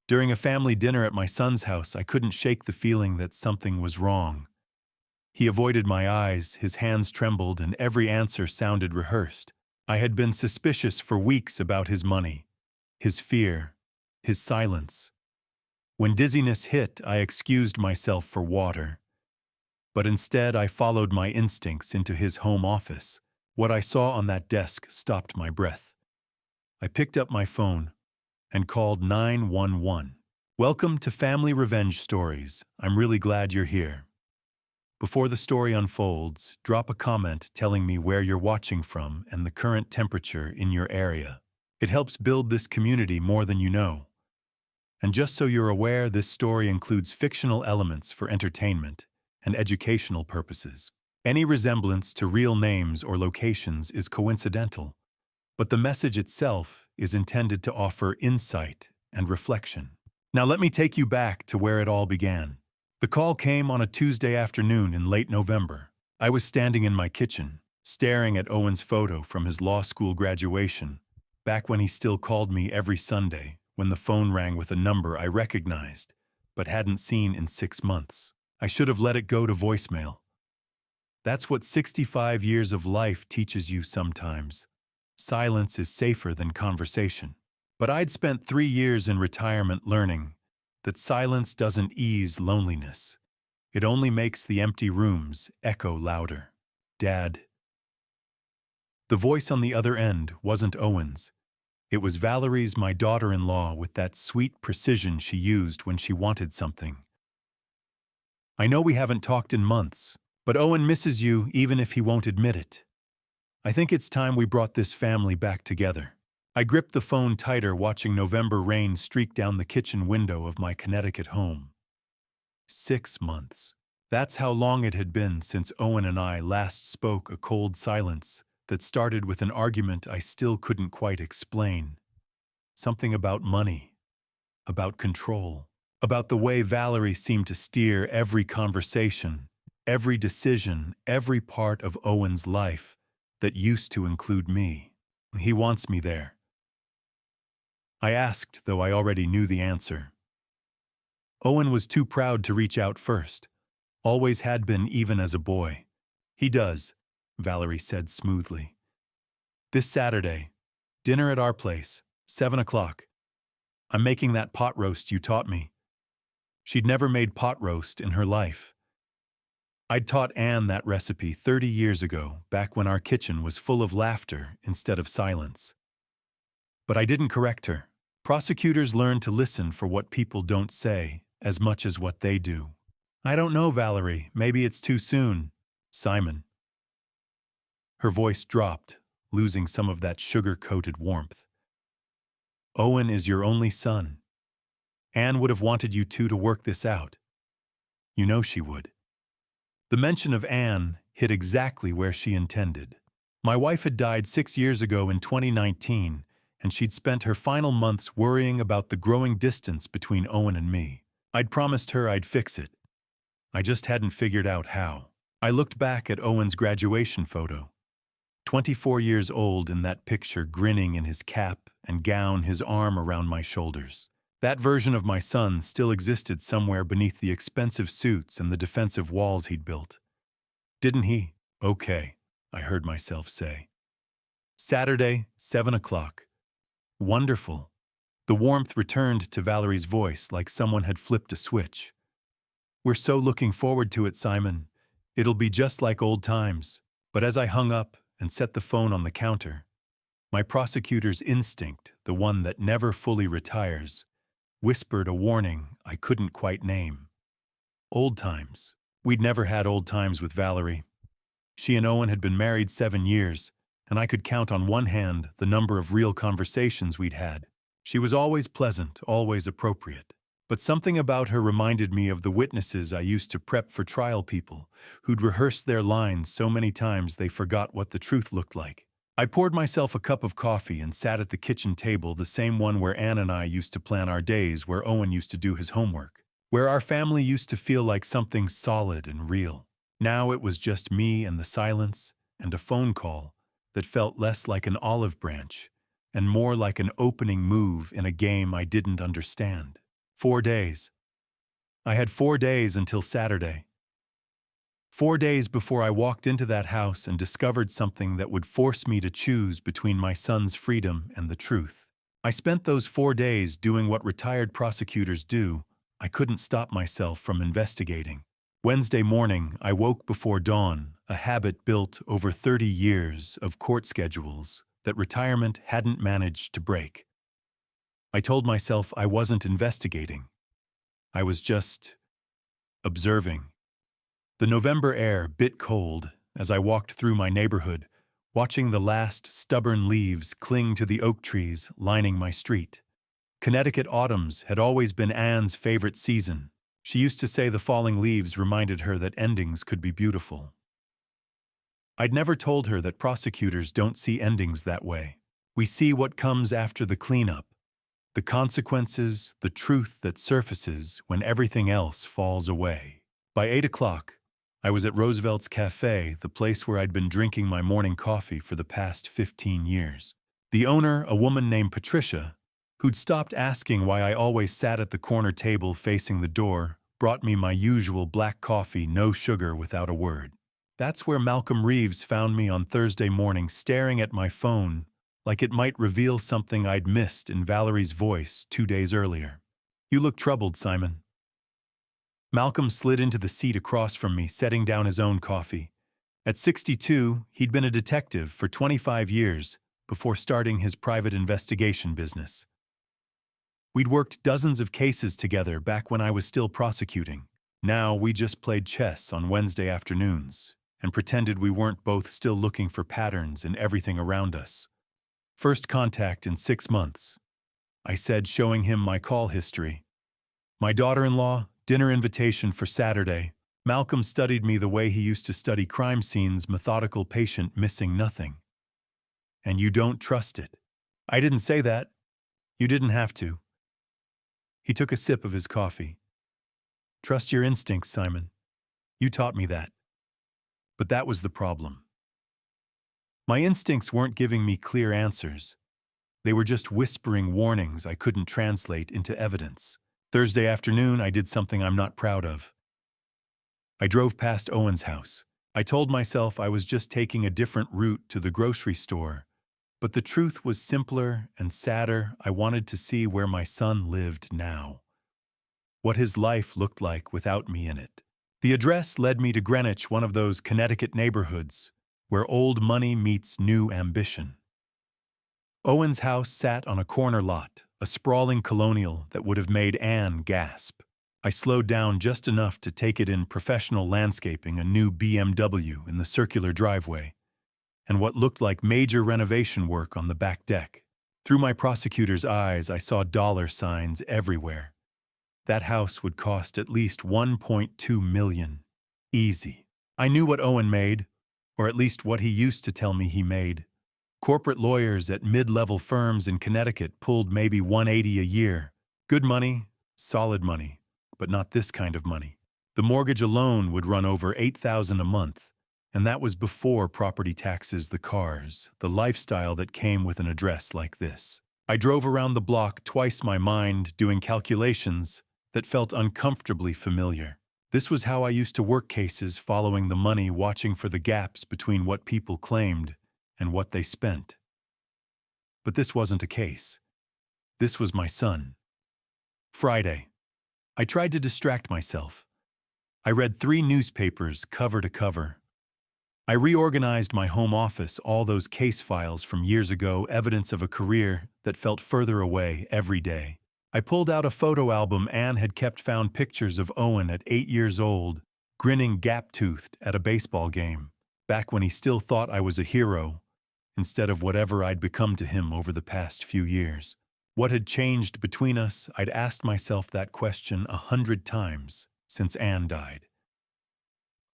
During a family dinner at my son's house, I couldn't shake the feeling that something was wrong. He avoided my eyes, his hands trembled, and every answer sounded rehearsed. I had been suspicious for weeks about his money, his fear, his silence. When dizziness hit, I excused myself for water. But instead, I followed my instincts into his home office. What I saw on that desk stopped my breath. I picked up my phone and called 911. "Welcome to Family Revenge Stories. I'm really glad you're here. Before the story unfolds, drop a comment telling me where you're watching from and the current temperature in your area. It helps build this community more than you know. And just so you're aware, this story includes fictional elements for entertainment and educational purposes. Any resemblance to real names or locations is coincidental, but the message itself is intended to offer insight and reflection." Now let me take you back to where it all began. The call came on a Tuesday afternoon in late November. I was standing in my kitchen, staring at Owen's photo from his law school graduation, back when he still called me every Sunday, when the phone rang with a number I recognized, but hadn't seen in 6 months. I should have let it go to voicemail. That's what 65 years of life teaches you sometimes. Silence is safer than conversation. But I'd spent 3 years in retirement learning that silence doesn't ease loneliness. It only makes the empty rooms echo louder. "Dad." The voice on the other end wasn't Owen's. It was Valerie's, my daughter-in-law, with that sweet precision she used when she wanted something. "I know we haven't talked in months, but Owen misses you even if he won't admit it. I think it's time we brought this family back together." I gripped the phone tighter, watching November rain streak down the kitchen window of my Connecticut home. 6 months. That's how long it had been since Owen and I last spoke, a cold silence that started with an argument I still couldn't quite explain. Something about money, about control, about the way Valerie seemed to steer every conversation, every decision, every part of Owen's life that used to include me. "He wants me there," I asked, though I already knew the answer. Owen was too proud to reach out first. Always had been, even as a boy. "He does," Valerie said smoothly. "This Saturday, dinner at our place, 7 o'clock. I'm making that pot roast you taught me." She'd never made pot roast in her life. I'd taught Anne that recipe 30 years ago, back when our kitchen was full of laughter instead of silence. But I didn't correct her. Prosecutors learn to listen for what people don't say as much as what they do. "I don't know, Valerie. Maybe it's too soon. Simon." Her voice dropped, losing some of that sugar-coated warmth. "Owen is your only son. Anne would have wanted you two to work this out. You know she would." The mention of Anne hit exactly where she intended. My wife had died 6 years ago in 2019, and she'd spent her final months worrying about the growing distance between Owen and me. I'd promised her I'd fix it. I just hadn't figured out how. I looked back at Owen's graduation photo. 24 years old in that picture, grinning in his cap and gown, his arm around my shoulders. That version of my son still existed somewhere beneath the expensive suits and the defensive walls he'd built. "Didn't he?" "Okay," I heard myself say. Saturday, 7 o'clock. Wonderful. The warmth returned to Valerie's voice like someone had flipped a switch. "We're so looking forward to it, Simon. It'll be just like old times." But as I hung up and set the phone on the counter, my prosecutor's instinct, the one that never fully retires, whispered a warning I couldn't quite name. Old times. We'd never had old times with Valerie. She and Owen had been married 7 years, and I could count on one hand the number of real conversations we'd had. She was always pleasant, always appropriate. But something about her reminded me of the witnesses I used to prep for trial, people who'd rehearsed their lines so many times they forgot what the truth looked like. I poured myself a cup of coffee and sat at the kitchen table, the same one where Anne and I used to plan our days, where Owen used to do his homework, where our family used to feel like something solid and real. Now it was just me and the silence and a phone call that felt less like an olive branch and more like an opening move in a game I didn't understand. 4 days. I had 4 days until Saturday. 4 days before I walked into that house and discovered something that would force me to choose between my son's freedom and the truth. I spent those 4 days doing what retired prosecutors do. I couldn't stop myself from investigating. Wednesday morning, I woke before dawn, a habit built over 30 years of court schedules that retirement hadn't managed to break. I told myself I wasn't investigating. I was just observing. The November air bit cold as I walked through my neighborhood, watching the last stubborn leaves cling to the oak trees lining my street. Connecticut autumns had always been Anne's favorite season. She used to say the falling leaves reminded her that endings could be beautiful. I'd never told her that prosecutors don't see endings that way. We see what comes after the cleanup, the consequences, the truth that surfaces when everything else falls away. By 8 o'clock, I was at Roosevelt's Cafe, the place where I'd been drinking my morning coffee for the past 15 years. The owner, a woman named Patricia, who'd stopped asking why I always sat at the corner table facing the door, brought me my usual black coffee, no sugar, without a word. That's where Malcolm Reeves found me on Thursday morning, staring at my phone like it might reveal something I'd missed in Valerie's voice 2 days earlier. "You look troubled, Simon." Malcolm slid into the seat across from me, setting down his own coffee. At 62, he'd been a detective for 25 years before starting his private investigation business. We'd worked dozens of cases together back when I was still prosecuting. Now we just played chess on Wednesday afternoons and pretended we weren't both still looking for patterns in everything around us. "First contact in 6 months," I said, showing him my call history. "My daughter-in-law, dinner invitation for Saturday." Malcolm studied me the way he used to study crime scenes, methodical, patient, missing nothing. "And you don't trust it." "I didn't say that. You didn't have to." He took a sip of his coffee. "Trust your instincts, Simon. You taught me that." But that was the problem. My instincts weren't giving me clear answers. They were just whispering warnings I couldn't translate into evidence. Thursday afternoon, I did something I'm not proud of. I drove past Owen's house. I told myself I was just taking a different route to the grocery store, but the truth was simpler and sadder. I wanted to see where my son lived now, what his life looked like without me in it. The address led me to Greenwich, one of those Connecticut neighborhoods where old money meets new ambition. Owen's house sat on a corner lot, a sprawling colonial that would have made Anne gasp. I slowed down just enough to take it in: professional landscaping, a new BMW in the circular driveway, and what looked like major renovation work on the back deck. Through my prosecutor's eyes, I saw dollar signs everywhere. That house would cost at least $1.2 million. Easy. I knew what Owen made, or at least what he used to tell me he made. Corporate lawyers at mid-level firms in Connecticut pulled maybe $180 a year. Good money, solid money, but not this kind of money. The mortgage alone would run over $8,000 a month, and that was before property taxes, the cars, the lifestyle that came with an address like this. I drove around the block, twice my mind, doing calculations that felt uncomfortably familiar. This was how I used to work cases, following the money, watching for the gaps between what people claimed and what they spent. But this wasn't a case. This was my son. Friday. I tried to distract myself. I read 3 newspapers cover to cover. I reorganized my home office, all those case files from years ago, evidence of a career that felt further away every day. I pulled out a photo album Anne had kept, found pictures of Owen at 8 years old, grinning gap-toothed at a baseball game, back when he still thought I was a hero, instead of whatever I'd become to him over the past few years. What had changed between us? I'd asked myself that question 100 times since Anne died.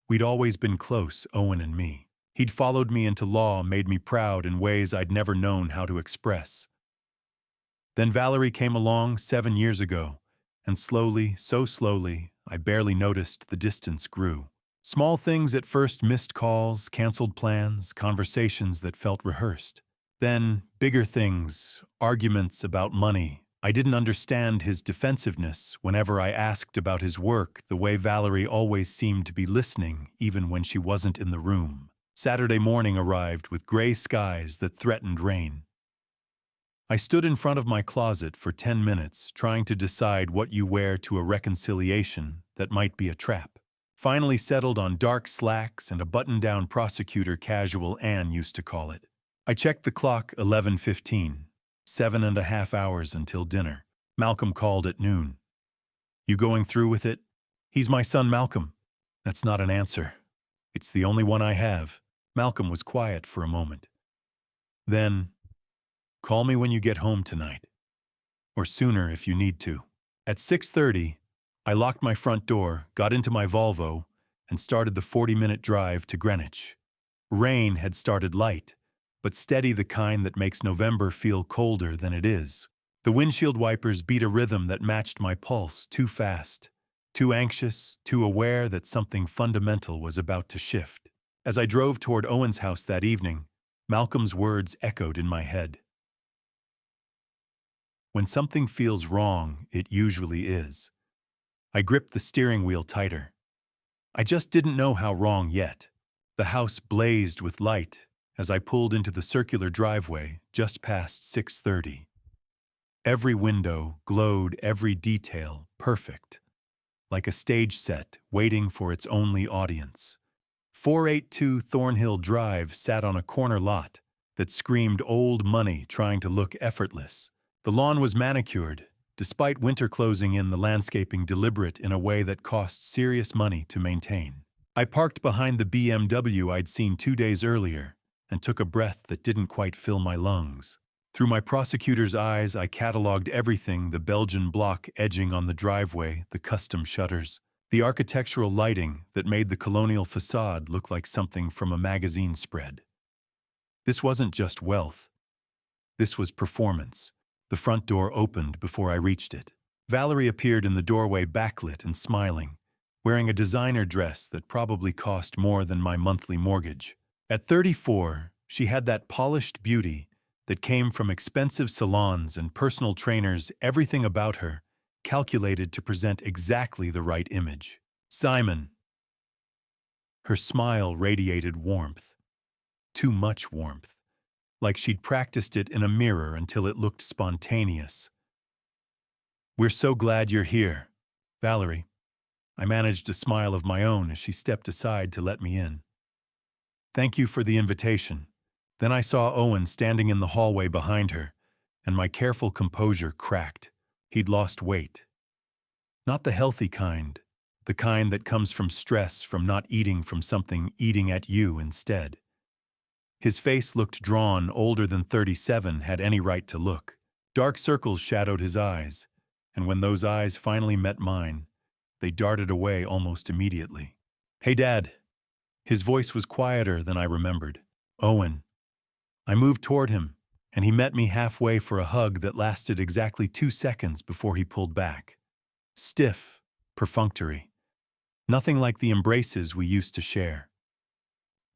We'd always been close, Owen and me. He'd followed me into law, made me proud in ways I'd never known how to express. Then Valerie came along 7 years ago, and slowly, so slowly, I barely noticed the distance grew. Small things at first: missed calls, canceled plans, conversations that felt rehearsed. Then bigger things, arguments about money, I didn't understand his defensiveness whenever I asked about his work, the way Valerie always seemed to be listening, even when she wasn't in the room. Saturday morning arrived with gray skies that threatened rain. I stood in front of my closet for 10 minutes, trying to decide what you wear to a reconciliation that might be a trap. Finally settled on dark slacks and a button-down prosecutor casual, Anne used to call it. I checked the clock, 11:15. 7.5 hours until dinner. Malcolm called at noon. You going through with it? He's my son, Malcolm. That's not an answer. It's the only one I have. Malcolm was quiet for a moment. Then, call me when you get home tonight. Or sooner if you need to. At 6:30, I locked my front door, got into my Volvo, and started the 40-minute drive to Greenwich. Rain had started light, but steady, the kind that makes November feel colder than it is. The windshield wipers beat a rhythm that matched my pulse, too fast, too anxious, too aware that something fundamental was about to shift. As I drove toward Owen's house that evening, Malcolm's words echoed in my head. When something feels wrong, it usually is. I gripped the steering wheel tighter. I just didn't know how wrong yet. The house blazed with light as I pulled into the circular driveway just past 6:30. Every window glowed, every detail perfect, like a stage set waiting for its only audience. 482 Thornhill Drive sat on a corner lot that screamed old money, trying to look effortless. The lawn was manicured, despite winter closing in, the landscaping deliberate in a way that cost serious money to maintain. I parked behind the BMW I'd seen 2 days earlier and took a breath that didn't quite fill my lungs. Through my prosecutor's eyes, I cataloged everything: the Belgian block edging on the driveway, the custom shutters, the architectural lighting that made the colonial facade look like something from a magazine spread. This wasn't just wealth. This was performance. The front door opened before I reached it. Valerie appeared in the doorway, backlit and smiling, wearing a designer dress that probably cost more than my monthly mortgage. At 34, she had that polished beauty that came from expensive salons and personal trainers, everything about her calculated to present exactly the right image. Simon. Her smile radiated warmth. Too much warmth. Like she'd practiced it in a mirror until it looked spontaneous. We're so glad you're here, Valerie. I managed a smile of my own as she stepped aside to let me in. Thank you for the invitation. Then I saw Owen standing in the hallway behind her, and my careful composure cracked. He'd lost weight. Not the healthy kind, the kind that comes from stress, from not eating, from something eating at you instead. His face looked drawn, older than 37 had any right to look. Dark circles shadowed his eyes, and when those eyes finally met mine, they darted away almost immediately. Hey, Dad. His voice was quieter than I remembered. Owen. I moved toward him, and he met me halfway for a hug that lasted exactly 2 seconds before he pulled back. Stiff, perfunctory. Nothing like the embraces we used to share.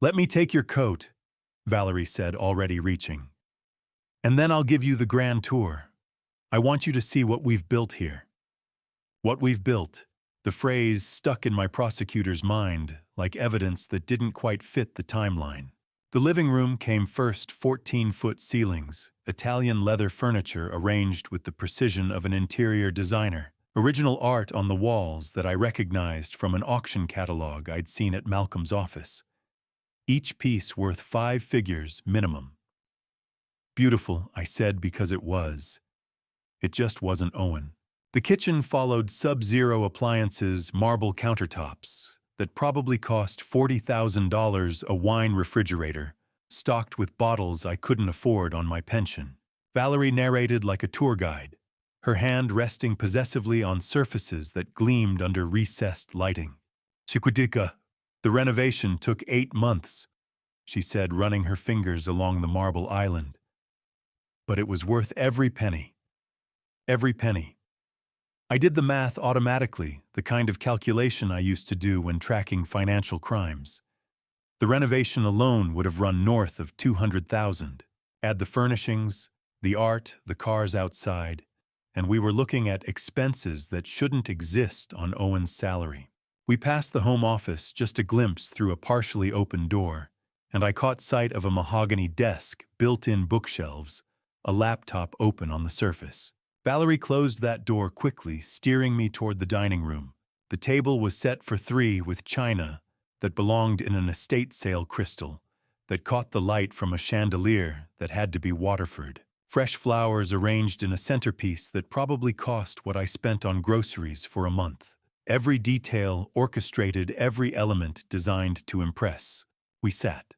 Let me take your coat, Valerie said, already reaching. And then I'll give you the grand tour. I want you to see what we've built here. What we've built. The phrase stuck in my prosecutor's mind like evidence that didn't quite fit the timeline. The living room came first, 14-foot ceilings, Italian leather furniture arranged with the precision of an interior designer, original art on the walls that I recognized from an auction catalog I'd seen at Malcolm's office. Each piece worth 5 figures minimum. Beautiful, I said, because it was. It just wasn't Owen. The kitchen followed sub-zero appliances, marble countertops that probably cost $40,000, a wine refrigerator, stocked with bottles I couldn't afford on my pension. Valerie narrated like a tour guide, her hand resting possessively on surfaces that gleamed under recessed lighting. Chiquitica. The renovation took 8 months, she said, running her fingers along the marble island. But it was worth every penny. Every penny. I did the math automatically, the kind of calculation I used to do when tracking financial crimes. The renovation alone would have run north of $200,000. Add the furnishings, the art, the cars outside, and we were looking at expenses that shouldn't exist on Owen's salary. We passed the home office, just a glimpse through a partially open door, and I caught sight of a mahogany desk, built-in bookshelves, a laptop open on the surface. Valerie closed that door quickly, steering me toward the dining room. The table was set for three with china that belonged in an estate sale crystal that caught the light from a chandelier that had to be Waterford. Fresh flowers arranged in a centerpiece that probably cost what I spent on groceries for a month. Every detail orchestrated, every element designed to impress. We sat.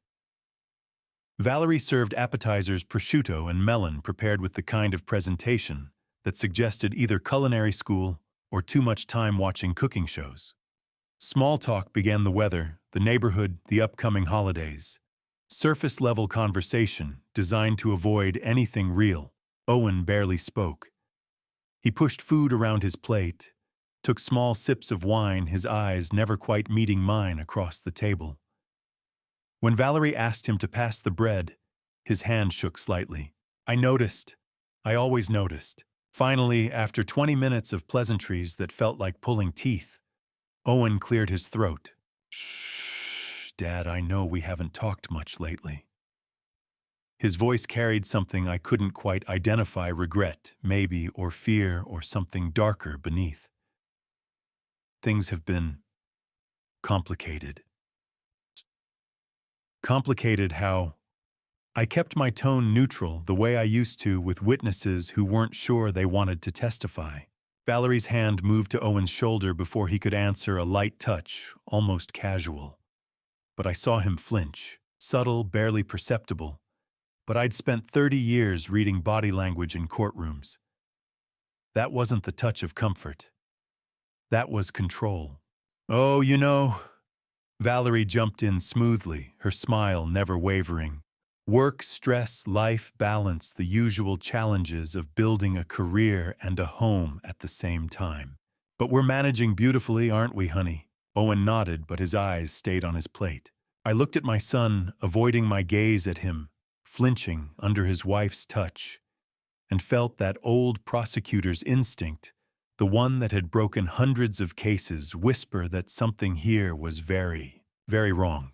Valerie served appetizers, prosciutto and melon prepared with the kind of presentation that suggested either culinary school or too much time watching cooking shows. Small talk began: the weather, the neighborhood, the upcoming holidays. Surface-level conversation designed to avoid anything real. Owen barely spoke. He pushed food around his plate, took small sips of wine, his eyes never quite meeting mine across the table. When Valerie asked him to pass the bread, his hand shook slightly. I noticed. I always noticed. Finally, after 20 minutes of pleasantries that felt like pulling teeth, Owen cleared his throat. Shh, Dad, I know we haven't talked much lately. His voice carried something I couldn't quite identify: regret, maybe, or fear, or something darker beneath. Things have been complicated. Complicated how? I kept my tone neutral, the way I used to with witnesses who weren't sure they wanted to testify. Valerie's hand moved to Owen's shoulder before he could answer, a light touch, almost casual. But I saw him flinch, subtle, barely perceptible. But I'd spent 30 years reading body language in courtrooms. That wasn't the touch of comfort. That was control. Oh, Valerie jumped in smoothly, her smile never wavering. Work, stress, life, balance, the usual challenges of building a career and a home at the same time. But we're managing beautifully, aren't we, honey? Owen nodded, but his eyes stayed on his plate. I looked at my son, avoiding my gaze at him, flinching under his wife's touch, and felt that old prosecutor's instinct, the one that had broken hundreds of cases, whisper that something here was very, very wrong.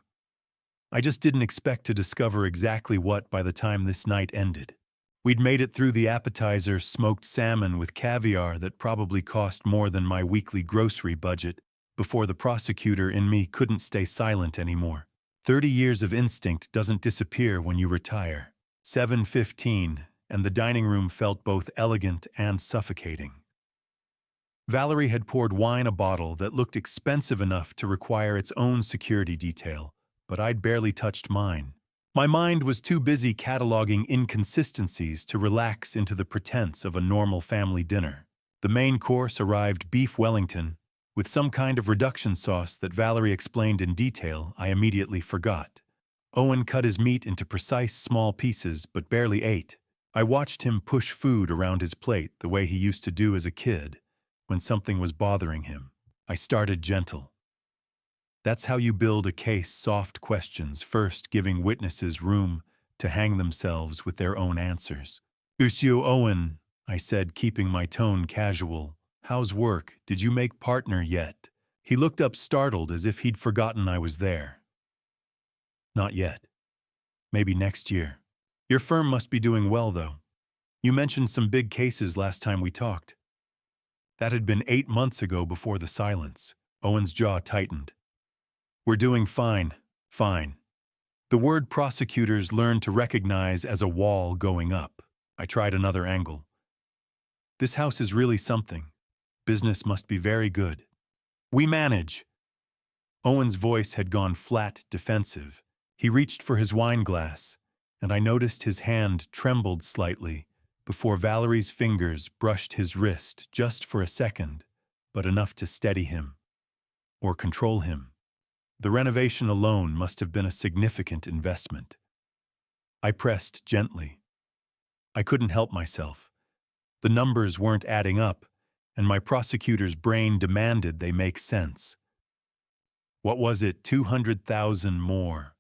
I just didn't expect to discover exactly what by the time this night ended. We'd made it through the appetizer, smoked salmon with caviar that probably cost more than my weekly grocery budget, before the prosecutor in me couldn't stay silent anymore. 30 years of instinct doesn't disappear when you retire. 7:15, and the dining room felt both elegant and suffocating. Valerie had poured wine, a bottle that looked expensive enough to require its own security detail, but I'd barely touched mine. My mind was too busy cataloging inconsistencies to relax into the pretense of a normal family dinner. The main course arrived: beef Wellington, with some kind of reduction sauce that Valerie explained in detail I immediately forgot. Owen cut his meat into precise small pieces but barely ate. I watched him push food around his plate the way he used to do as a kid, when something was bothering him. I started gentle. That's how you build a case: soft questions, first giving witnesses room to hang themselves with their own answers. Monsieur Owen, I said, keeping my tone casual, how's work? Did you make partner yet? He looked up startled, as if he'd forgotten I was there. Not yet. Maybe next year. Your firm must be doing well, though. You mentioned some big cases last time we talked. That had been 8 months ago. Before the silence, Owen's jaw tightened. We're doing fine, fine. The word prosecutors learned to recognize as a wall going up. I tried another angle. This house is really something. Business must be very good. We manage. Owen's voice had gone flat, defensive. He reached for his wine glass, and I noticed his hand trembled slightly before Valerie's fingers brushed his wrist, just for a second, but enough to steady him. Or control him. The renovation alone must have been a significant investment. I pressed gently. I couldn't help myself. The numbers weren't adding up, and my prosecutor's brain demanded they make sense. What was it? 200,000 more.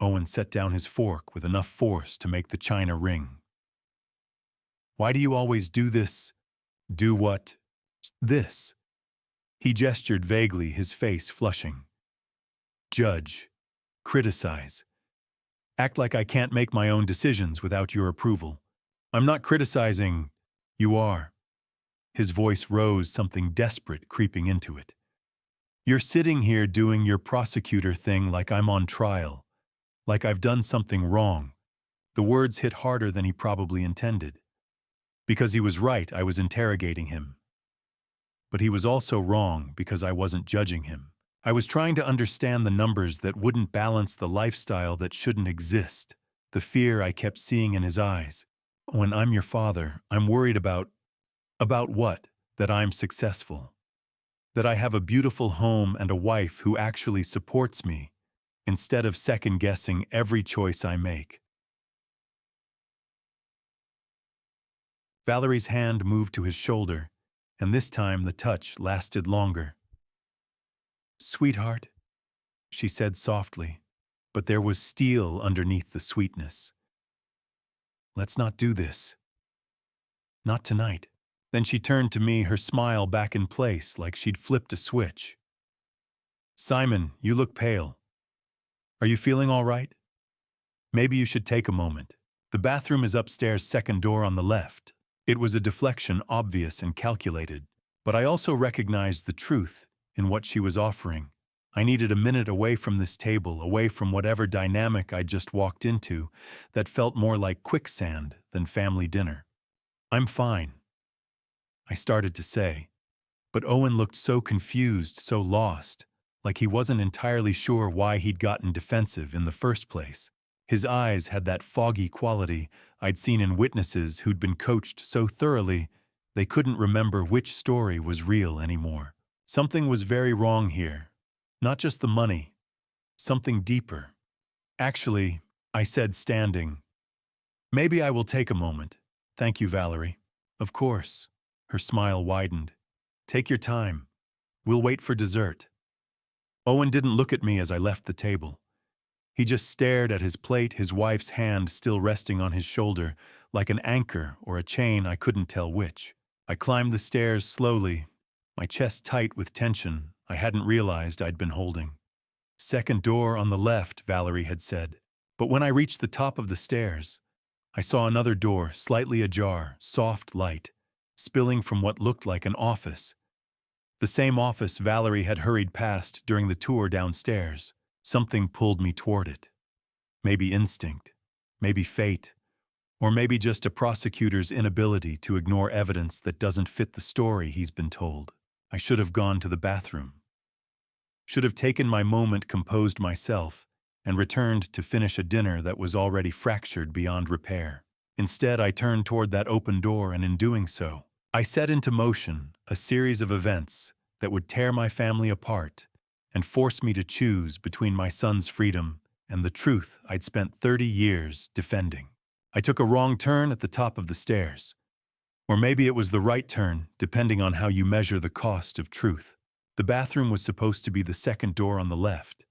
Owen set down his fork with enough force to make the china ring. Why do you always do this? Do what? This. He gestured vaguely, his face flushing. Judge. Criticize. Act like I can't make my own decisions without your approval. I'm not criticizing. You are. His voice rose, something desperate creeping into it. You're sitting here doing your prosecutor thing like I'm on trial, like I've done something wrong. The words hit harder than he probably intended. Because he was right, I was interrogating him. But he was also wrong because I wasn't judging him. I was trying to understand the numbers that wouldn't balance the lifestyle that shouldn't exist, the fear I kept seeing in his eyes. When I'm your father, I'm worried about what? That I'm successful. That I have a beautiful home and a wife who actually supports me, instead of second-guessing every choice I make. Valerie's hand moved to his shoulder, and this time the touch lasted longer. Sweetheart, she said softly, but there was steel underneath the sweetness. Let's not do this. Not tonight. Then she turned to me, her smile back in place like she'd flipped a switch. Simon, you look pale. Are you feeling all right? Maybe you should take a moment. The bathroom is upstairs, second door on the left. It was a deflection, obvious and calculated, but I also recognized the truth in what she was offering. I needed a minute away from this table, away from whatever dynamic I'd just walked into that felt more like quicksand than family dinner. I'm fine, I started to say, but Owen looked so confused, so lost, like he wasn't entirely sure why he'd gotten defensive in the first place. His eyes had that foggy quality I'd seen in witnesses who'd been coached so thoroughly they couldn't remember which story was real anymore. Something was very wrong here. Not just the money. Something deeper. Actually, I said, standing. Maybe I will take a moment. Thank you, Valerie. Of course. Her smile widened. Take your time. We'll wait for dessert. Owen didn't look at me as I left the table. He just stared at his plate, his wife's hand still resting on his shoulder, like an anchor or a chain, I couldn't tell which. I climbed the stairs slowly, my chest tight with tension I hadn't realized I'd been holding. Second door on the left, Valerie had said. But when I reached the top of the stairs, I saw another door, slightly ajar, soft light, spilling from what looked like an office. The same office Valerie had hurried past during the tour downstairs. Something pulled me toward it. Maybe instinct, maybe fate, or maybe just a prosecutor's inability to ignore evidence that doesn't fit the story he's been told. I should have gone to the bathroom. Should have taken my moment, composed myself, and returned to finish a dinner that was already fractured beyond repair. Instead, I turned toward that open door, and in doing so, I set into motion a series of events that would tear my family apart and force me to choose between my son's freedom and the truth I'd spent 30 years defending. I took a wrong turn at the top of the stairs. Or maybe it was the right turn, depending on how you measure the cost of truth. The bathroom was supposed to be the second door on the left.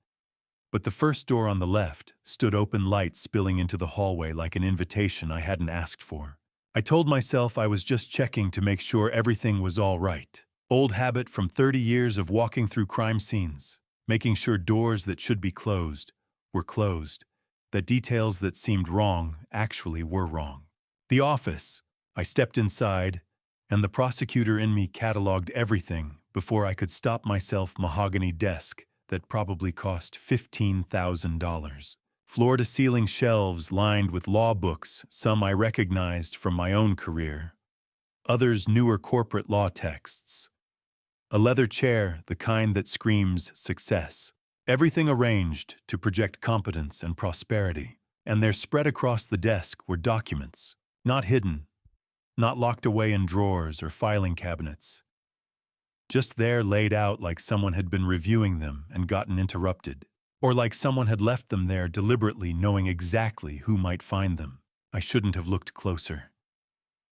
But the first door on the left stood open, light spilling into the hallway like an invitation I hadn't asked for. I told myself I was just checking to make sure everything was all right. Old habit from 30 years of walking through crime scenes, making sure doors that should be closed were closed, that details that seemed wrong actually were wrong. The office. I stepped inside, and the prosecutor in me cataloged everything before I could stop myself. Mahogany desk that probably cost $15,000. Floor-to-ceiling shelves lined with law books, some I recognized from my own career, others newer corporate law texts. A leather chair, the kind that screams success. Everything arranged to project competence and prosperity. And there, spread across the desk, were documents, not hidden, not locked away in drawers or filing cabinets. Just there, laid out like someone had been reviewing them and gotten interrupted, or like someone had left them there deliberately, knowing exactly who might find them. I shouldn't have looked closer.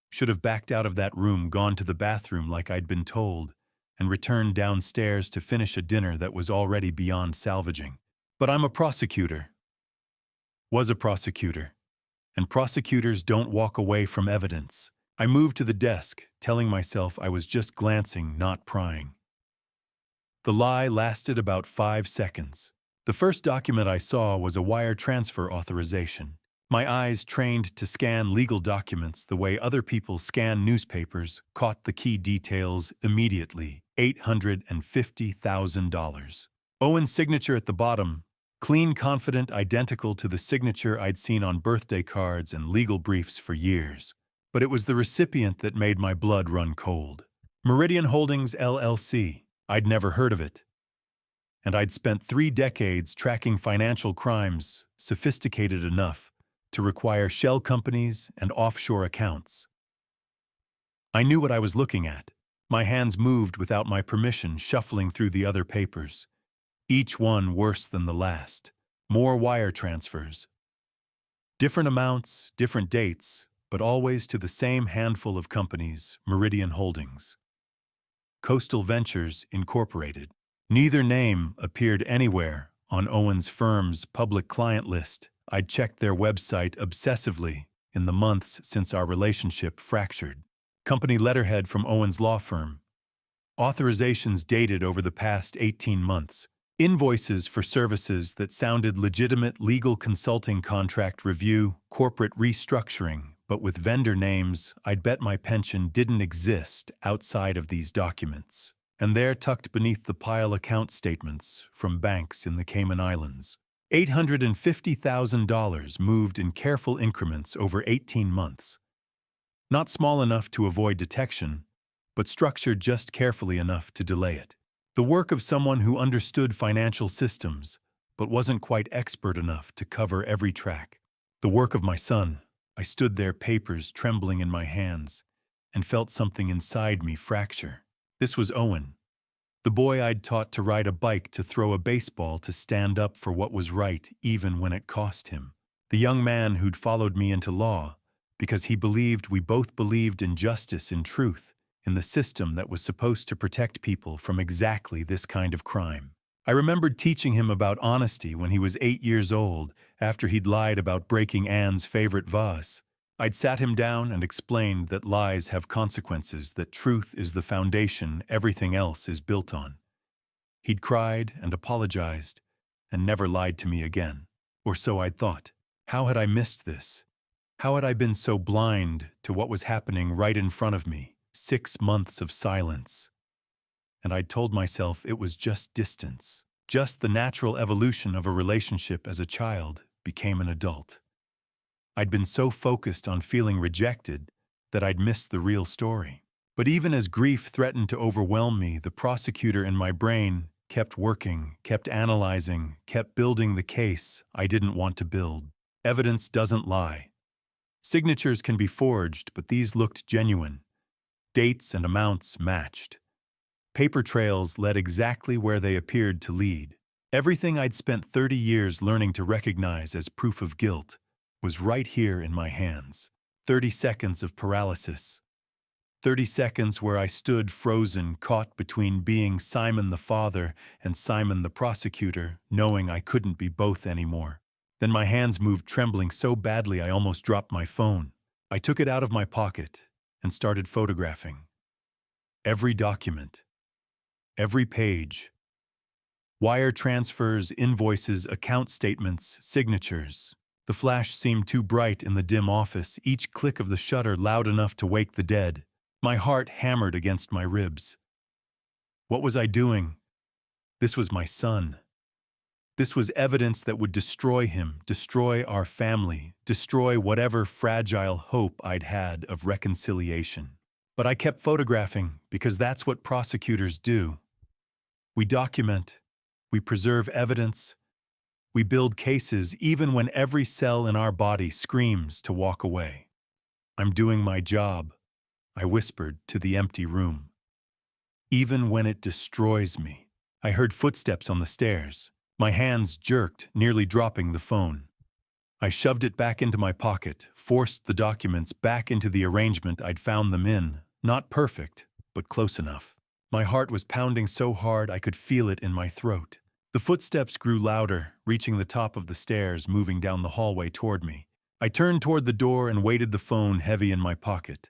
Should have backed out of that room, gone to the bathroom like I'd been told, and returned downstairs to finish a dinner that was already beyond salvaging. But I'm a prosecutor. Was a prosecutor. And prosecutors don't walk away from evidence. I moved to the desk, telling myself I was just glancing, not prying. The lie lasted about 5 seconds. The first document I saw was a wire transfer authorization. My eyes, trained to scan legal documents the way other people scan newspapers, caught the key details immediately. $850,000. Owen's signature at the bottom, clean, confident, identical to the signature I'd seen on birthday cards and legal briefs for years. But it was the recipient that made my blood run cold. Meridian Holdings, LLC. I'd never heard of it. And I'd spent 3 decades tracking financial crimes sophisticated enough to require shell companies and offshore accounts. I knew what I was looking at. My hands moved without my permission, shuffling through the other papers. Each one worse than the last. More wire transfers. Different amounts, different dates, but always to the same handful of companies, Meridian Holdings. Coastal Ventures, Incorporated. Neither name appeared anywhere on Owen's firm's public client list. I'd checked their website obsessively in the months since our relationship fractured. Company letterhead from Owen's law firm. Authorizations dated over the past 18 months. Invoices for services that sounded legitimate: legal consulting, contract review, corporate restructuring, but with vendor names I'd bet my pension didn't exist outside of these documents. And there, tucked beneath the pile, account statements from banks in the Cayman Islands. $850,000 moved in careful increments over 18 months. Not small enough to avoid detection, but structured just carefully enough to delay it. The work of someone who understood financial systems, but wasn't quite expert enough to cover every track. The work of my son. I stood there, papers trembling in my hands, and felt something inside me fracture. This was Owen, the boy I'd taught to ride a bike, to throw a baseball, to stand up for what was right even when it cost him. The young man who'd followed me into law because he believed we both believed in justice, in truth, in the system that was supposed to protect people from exactly this kind of crime. I remembered teaching him about honesty when he was 8 years old, after he'd lied about breaking Anne's favorite vase. I'd sat him down and explained that lies have consequences, that truth is the foundation everything else is built on. He'd cried and apologized and never lied to me again. Or so I'd thought. How had I missed this? How had I been so blind to what was happening right in front of me? 6 months of silence. And I'd told myself it was just distance, just the natural evolution of a relationship as a child became an adult. I'd been so focused on feeling rejected that I'd missed the real story. But even as grief threatened to overwhelm me, the prosecutor in my brain kept working, kept analyzing, kept building the case I didn't want to build. Evidence doesn't lie. Signatures can be forged, but these looked genuine. Dates and amounts matched. Paper trails led exactly where they appeared to lead. Everything I'd spent 30 years learning to recognize as proof of guilt was right here in my hands. 30 seconds of paralysis. 30 seconds where I stood frozen, caught between being Simon the father and Simon the prosecutor, knowing I couldn't be both anymore. Then my hands moved, trembling so badly I almost dropped my phone. I took it out of my pocket and started photographing. Every document. Every page. Wire transfers, invoices, account statements, signatures. The flash seemed too bright in the dim office, each click of the shutter loud enough to wake the dead. My heart hammered against my ribs. What was I doing? This was my son. This was evidence that would destroy him, destroy our family, destroy whatever fragile hope I'd had of reconciliation. But I kept photographing because that's what prosecutors do. We document, we preserve evidence, we build cases even when every cell in our body screams to walk away. I'm doing my job, I whispered to the empty room. Even when it destroys me. I heard footsteps on the stairs. My hands jerked, nearly dropping the phone. I shoved it back into my pocket, forced the documents back into the arrangement I'd found them in. Not perfect, but close enough. My heart was pounding so hard I could feel it in my throat. The footsteps grew louder, reaching the top of the stairs, moving down the hallway toward me. I turned toward the door and weighted the phone heavy in my pocket.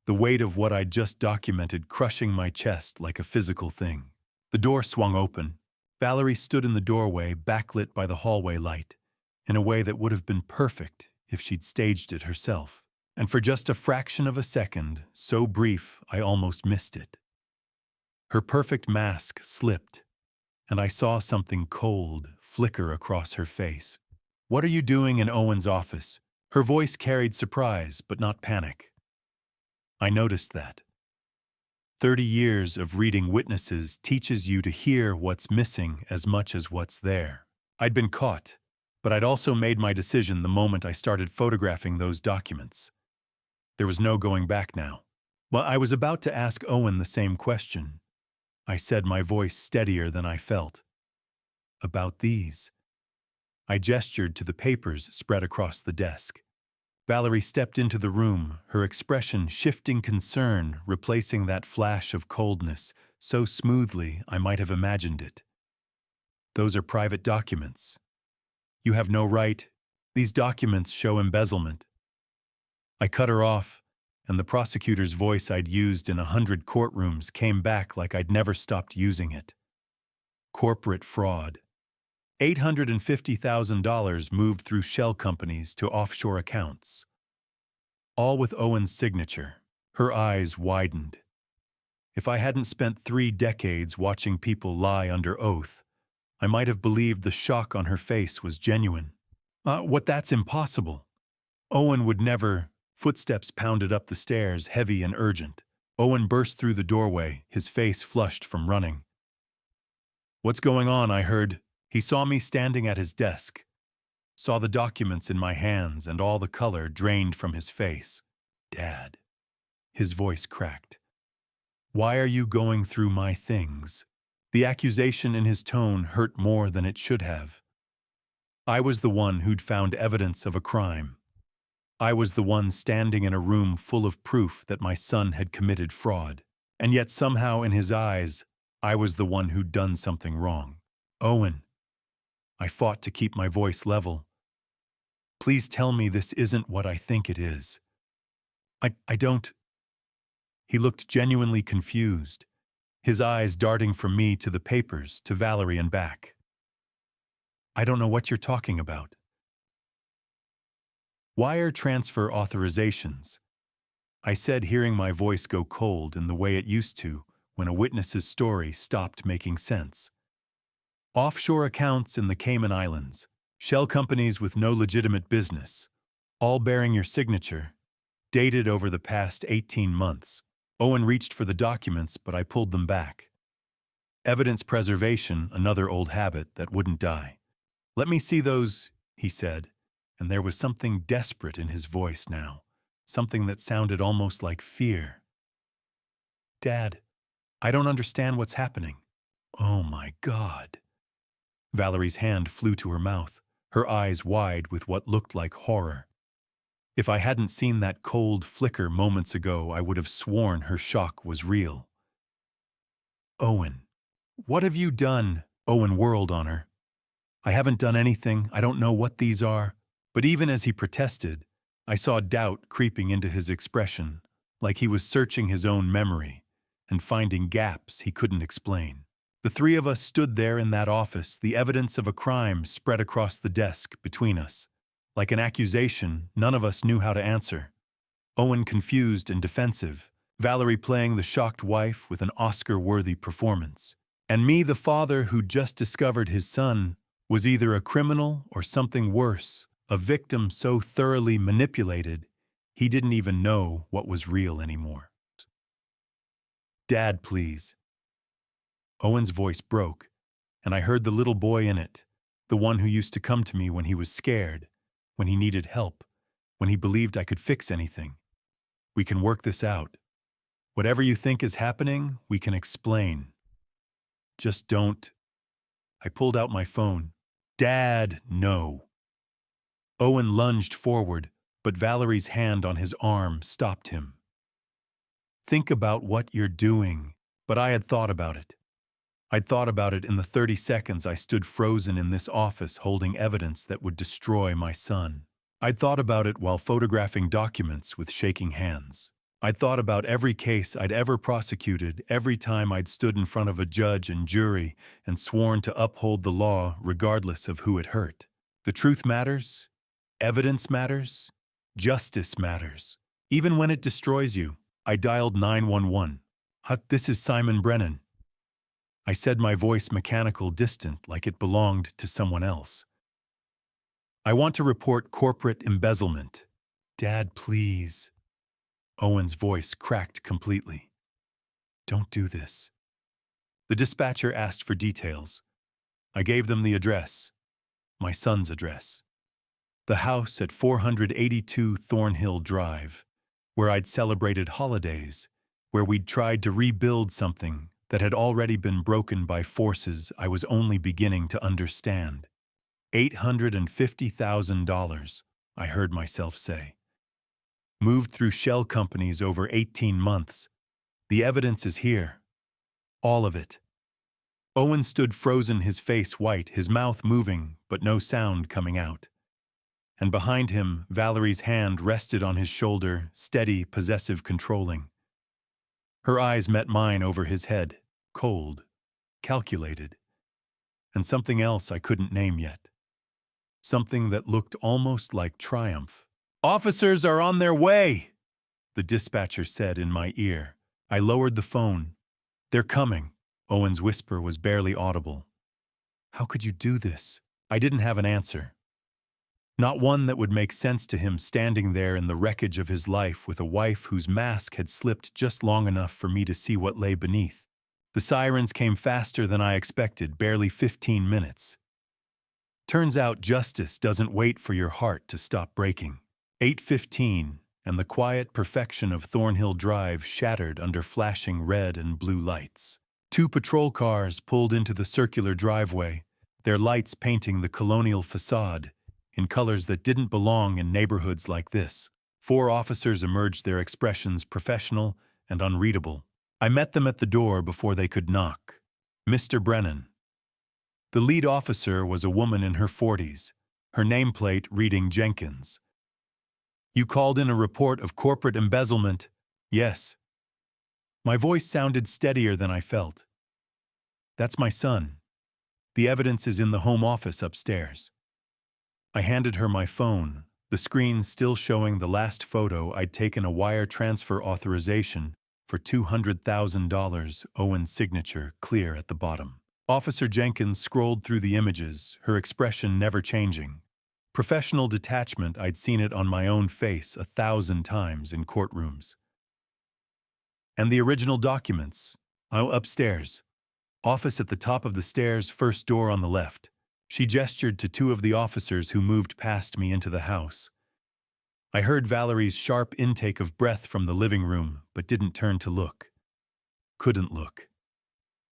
the weight of what I'd just documented crushing my chest like a physical thing. The door swung open. Valerie stood in the doorway, backlit by the hallway light, in a way that would have been perfect if she'd staged it herself. And for just a fraction of a second, so brief I almost missed it, her perfect mask slipped, and I saw something cold flicker across her face. "What are you doing in Owen's office?" Her voice carried surprise, but not panic. I noticed that. 30 years of reading witnesses teaches you to hear what's missing as much as what's there. I'd been caught, but I'd also made my decision the moment I started photographing those documents. There was no going back now. Well, I was about to ask Owen the same question. I said, my voice steadier than I felt. "About these." I gestured to the papers spread across the desk. Valerie stepped into the room, her expression shifting concern, replacing that flash of coldness so smoothly I might have imagined it. "Those are private documents. You have no right. These documents show embezzlement." I cut her off, and the prosecutor's voice I'd used in 100 courtrooms came back like I'd never stopped using it. Corporate fraud. $850,000 moved through shell companies to offshore accounts. All with Owen's signature. Her eyes widened. If I hadn't spent 3 decades watching people lie under oath, I might have believed the shock on her face was genuine. That's impossible. Owen would never. Footsteps pounded up the stairs, heavy and urgent. Owen burst through the doorway, his face flushed from running. "What's going on?" I heard. He saw me standing at his desk, saw the documents in my hands and all the color drained from his face. "Dad." His voice cracked. "Why are you going through my things?" The accusation in his tone hurt more than it should have. I was the one who'd found evidence of a crime. I was the one standing in a room full of proof that my son had committed fraud. And yet somehow in his eyes, I was the one who'd done something wrong. "Owen." I fought to keep my voice level. "Please tell me this isn't what I think it is." I don't." He looked genuinely confused, his eyes darting from me to the papers, to Valerie and back. "I don't know what you're talking about." "Wire transfer authorizations," I said, hearing my voice go cold in the way it used to when a witness's story stopped making sense. "Offshore accounts in the Cayman Islands, shell companies with no legitimate business, all bearing your signature, dated over the past 18 months. Owen reached for the documents, but I pulled them back. Evidence preservation, another old habit that wouldn't die. "Let me see those," he said, and there was something desperate in his voice now, something that sounded almost like fear. "Dad, I don't understand what's happening." "Oh my God." Valerie's hand flew to her mouth, her eyes wide with what looked like horror. If I hadn't seen that cold flicker moments ago, I would have sworn her shock was real. "Owen, what have you done?" Owen whirled on her. "I haven't done anything. I don't know what these are." But even as he protested, I saw doubt creeping into his expression, like he was searching his own memory and finding gaps he couldn't explain. The 3 of us stood there in that office, the evidence of a crime spread across the desk between us. Like an accusation, none of us knew how to answer. Owen confused and defensive, Valerie playing the shocked wife with an Oscar-worthy performance, and me, the father who'd just discovered his son was either a criminal or something worse, a victim so thoroughly manipulated he didn't even know what was real anymore. "Dad, please." Owen's voice broke, and I heard the little boy in it, the one who used to come to me when he was scared, when he needed help, when he believed I could fix anything. "We can work this out. Whatever you think is happening, we can explain. Just don't." I pulled out my phone. "Dad, no." Owen lunged forward, but Valerie's hand on his arm stopped him. "Think about what you're doing." But I had thought about it. I'd thought about it in the 30 seconds I stood frozen in this office holding evidence that would destroy my son. I'd thought about it while photographing documents with shaking hands. I'd thought about every case I'd ever prosecuted, every time I'd stood in front of a judge and jury and sworn to uphold the law regardless of who it hurt. The truth matters, evidence matters, justice matters. Even when it destroys you. I dialed 911. This is Simon Brennan. I said, my voice mechanical, distant, like it belonged to someone else. I want to report corporate embezzlement. Dad, please. Owen's voice cracked completely. Don't do this. The dispatcher asked for details. I gave them the address, my son's address. The house at 482 Thornhill Drive, where I'd celebrated holidays, where we'd tried to rebuild something that had already been broken by forces I was only beginning to understand. $850,000, I heard myself say. Moved through shell companies over 18 months. The evidence is here. All of it. Owen stood frozen, his face white, his mouth moving, but no sound coming out. And behind him, Valerie's hand rested on his shoulder, steady, possessive, controlling. Her eyes met mine over his head, cold, calculated. And something else I couldn't name yet. Something that looked almost like triumph. "Officers are on their way," the dispatcher said in my ear. I lowered the phone. "They're coming." Owen's whisper was barely audible. How could you do this? I didn't have an answer. Not one that would make sense to him, standing there in the wreckage of his life with a wife whose mask had slipped just long enough for me to see what lay beneath. The sirens came faster than I expected, barely 15 minutes. Turns out justice doesn't wait for your heart to stop breaking. 8:15, and the quiet perfection of Thornhill Drive shattered under flashing red and blue lights. 2 patrol cars pulled into the circular driveway, their lights painting the colonial facade in colors that didn't belong in neighborhoods like this. 4 officers emerged, their expressions professional and unreadable. I met them at the door before they could knock. Mr. Brennan. The lead officer was a woman in her 40s, her nameplate reading Jenkins. You called in a report of corporate embezzlement? Yes. My voice sounded steadier than I felt. That's my son. The evidence is in the home office upstairs. I handed her my phone, the screen still showing the last photo I'd taken, a wire transfer authorization for $200,000, Owen's signature clear at the bottom. Officer Jenkins scrolled through the images, her expression never changing. Professional detachment, I'd seen it on my own face 1,000 times in courtrooms. And the original documents? Oh, upstairs. Office at the top of the stairs, first door on the left. She gestured to 2 of the officers who moved past me into the house. I heard Valerie's sharp intake of breath from the living room, but didn't turn to look. Couldn't look.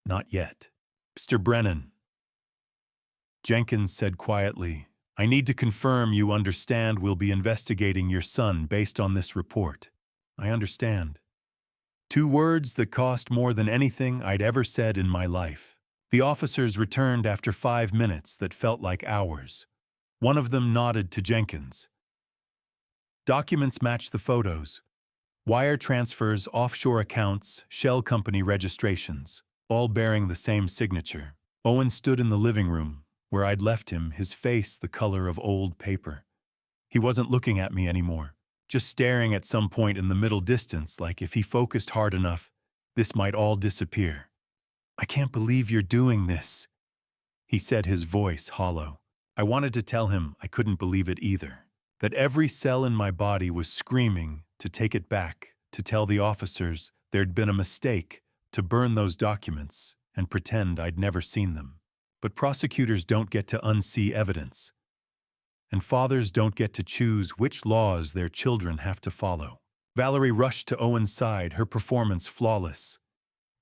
Not yet. Mr. Brennan. Jenkins said quietly, I need to confirm you understand we'll be investigating your son based on this report. I understand. 2 words that cost more than anything I'd ever said in my life. The officers returned after 5 minutes that felt like hours. One of them nodded to Jenkins. Documents match the photos. Wire transfers, offshore accounts, shell company registrations, all bearing the same signature. Owen stood in the living room, where I'd left him, his face the color of old paper. He wasn't looking at me anymore, just staring at some point in the middle distance, like if he focused hard enough, this might all disappear. I can't believe you're doing this, he said, his voice hollow. I wanted to tell him I couldn't believe it either, that every cell in my body was screaming to take it back, to tell the officers there'd been a mistake, to burn those documents and pretend I'd never seen them. But prosecutors don't get to unsee evidence. And fathers don't get to choose which laws their children have to follow. Valerie rushed to Owen's side, her performance flawless.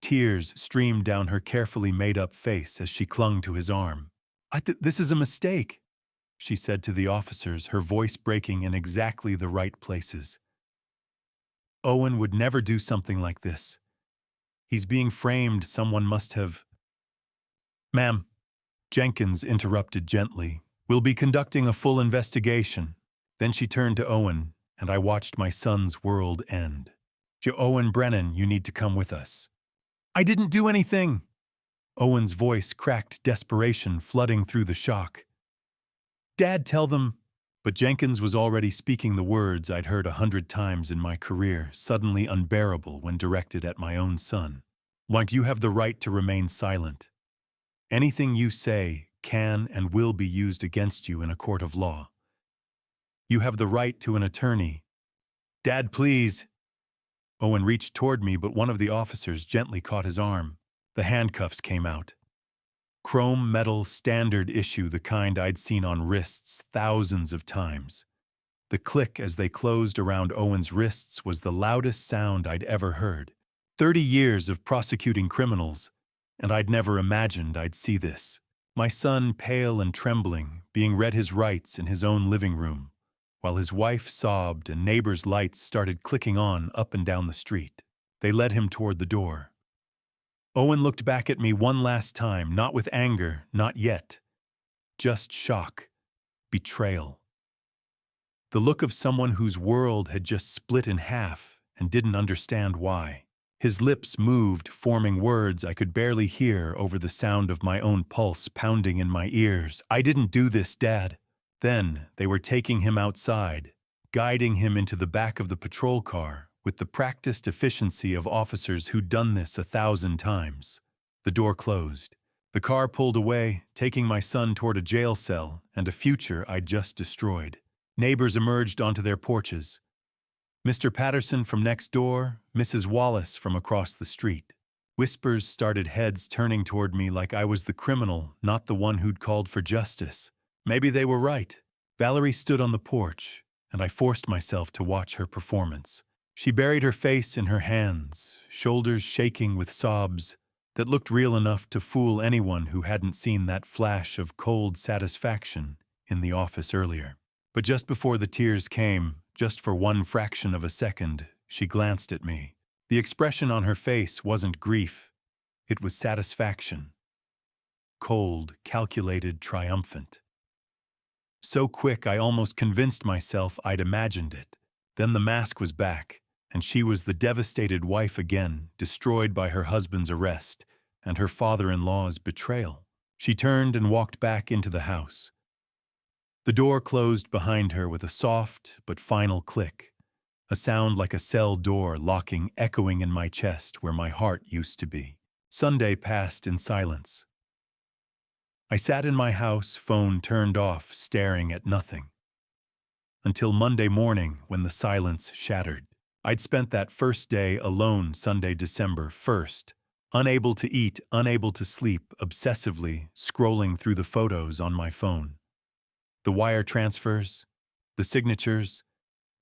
Tears streamed down her carefully made-up face as she clung to his arm. This is a mistake, she said to the officers, her voice breaking in exactly the right places. Owen would never do something like this. He's being framed. Someone must have... Ma'am, Jenkins interrupted gently. We'll be conducting a full investigation. Then she turned to Owen, and I watched my son's world end. Owen Brennan, you need to come with us." "I didn't do anything." Owen's voice cracked desperation flooding through the shock. "Dad, tell them." But Jenkins was already speaking the words I'd heard 100 times in my career, suddenly unbearable when directed at my own son. "Like, you have the right to remain silent. Anything you say can and will be used against you in a court of law. You have the right to an attorney." "Dad, please." Owen reached toward me, but one of the officers gently caught his arm. The handcuffs came out. Chrome metal standard issue, the kind I'd seen on wrists thousands of times. The click as they closed around Owen's wrists was the loudest sound I'd ever heard. 30 years of prosecuting criminals, and I'd never imagined I'd see this. My son, pale and trembling, being read his rights in his own living room, while his wife sobbed and neighbors' lights started clicking on up and down the street. They led him toward the door. Owen looked back at me one last time, not with anger, not yet. Just shock, betrayal. The look of someone whose world had just split in half and didn't understand why. His lips moved, forming words I could barely hear over the sound of my own pulse pounding in my ears. "I didn't do this, Dad." Then they were taking him outside, guiding him into the back of the patrol car, with the practiced efficiency of officers who'd done this 1,000 times. The door closed. The car pulled away, taking my son toward a jail cell and a future I'd just destroyed. Neighbors emerged onto their porches. Mr. Patterson from next door, Mrs. Wallace from across the street. Whispers started, heads turning toward me like I was the criminal, not the one who'd called for justice. Maybe they were right. Valerie stood on the porch, and I forced myself to watch her performance. She buried her face in her hands, shoulders shaking with sobs that looked real enough to fool anyone who hadn't seen that flash of cold satisfaction in the office earlier. But just before the tears came, just for one fraction of a second, she glanced at me. The expression on her face wasn't grief, it was satisfaction. Cold, calculated, triumphant. So quick I almost convinced myself I'd imagined it. Then the mask was back, and she was the devastated wife again, destroyed by her husband's arrest and her father-in-law's betrayal. She turned and walked back into the house. The door closed behind her with a soft but final click, a sound like a cell door locking echoing in my chest where my heart used to be. Sunday passed in silence. I sat in my house, phone turned off, staring at nothing. Until Monday morning, when the silence shattered. I'd spent that first day alone, Sunday, December 1st, unable to eat, unable to sleep, obsessively scrolling through the photos on my phone. The wire transfers, the signatures,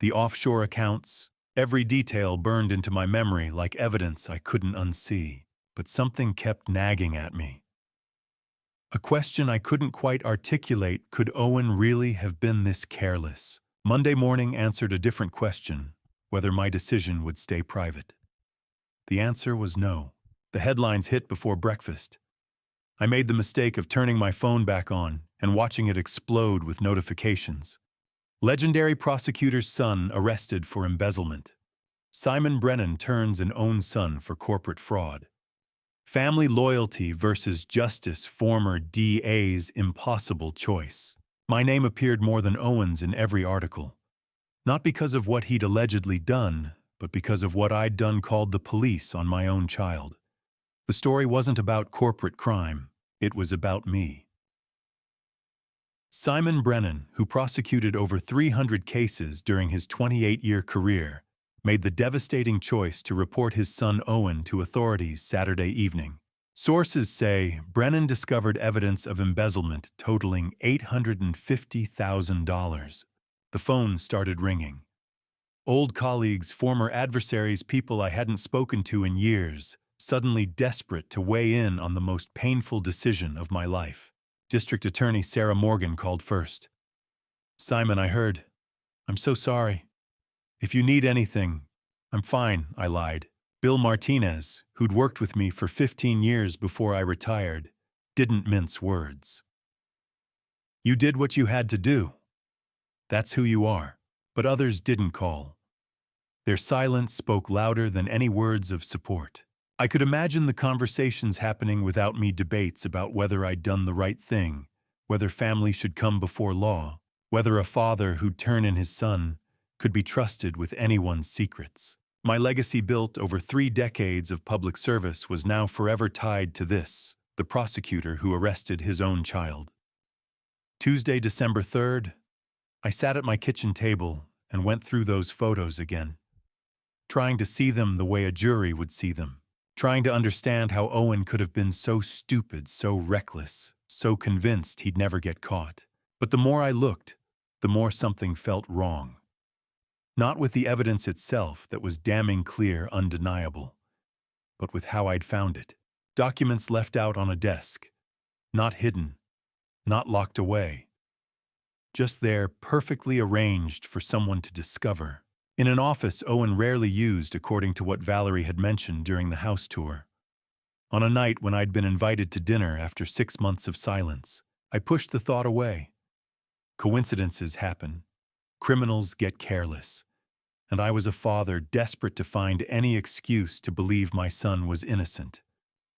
the offshore accounts, every detail burned into my memory like evidence I couldn't unsee. But something kept nagging at me. A question I couldn't quite articulate: could Owen really have been this careless? Monday morning answered a different question, whether my decision would stay private. The answer was no. The headlines hit before breakfast. I made the mistake of turning my phone back on and watching it explode with notifications. Legendary prosecutor's son arrested for embezzlement. Simon Brennan turns an own son for corporate fraud. Family loyalty versus justice, former DA's impossible choice. My name appeared more than Owen's in every article. Not because of what he'd allegedly done, but because of what I'd done, called the police on my own child. The story wasn't about corporate crime, it was about me. Simon Brennan, who prosecuted over 300 cases during his 28-year career, made the devastating choice to report his son Owen to authorities Saturday evening. Sources say Brennan discovered evidence of embezzlement totaling $850,000. The phone started ringing. Old colleagues, former adversaries, people I hadn't spoken to in years, suddenly desperate to weigh in on the most painful decision of my life. District Attorney Sarah Morgan called first. "Simon, I heard. I'm so sorry. If you need anything..." "I'm fine," I lied. Bill Martinez, who'd worked with me for 15 years before I retired, didn't mince words. "You did what you had to do. That's who you are." But others didn't call. Their silence spoke louder than any words of support. I could imagine the conversations happening without me, debates about whether I'd done the right thing, whether family should come before law, whether a father who'd turn in his son could be trusted with anyone's secrets. My legacy, built over 3 decades of public service, was now forever tied to this, the prosecutor who arrested his own child. Tuesday, December 3rd, I sat at my kitchen table and went through those photos again, trying to see them the way a jury would see them, trying to understand how Owen could have been so stupid, so reckless, so convinced he'd never get caught. But the more I looked, the more something felt wrong. Not with the evidence itself that was damning clear, undeniable, but with how I'd found it. Documents left out on a desk, not hidden, not locked away, just there, perfectly arranged for someone to discover. In an office Owen rarely used, according to what Valerie had mentioned during the house tour. On a night when I'd been invited to dinner after 6 months of silence, I pushed the thought away. Coincidences happen. Criminals get careless. And I was a father desperate to find any excuse to believe my son was innocent.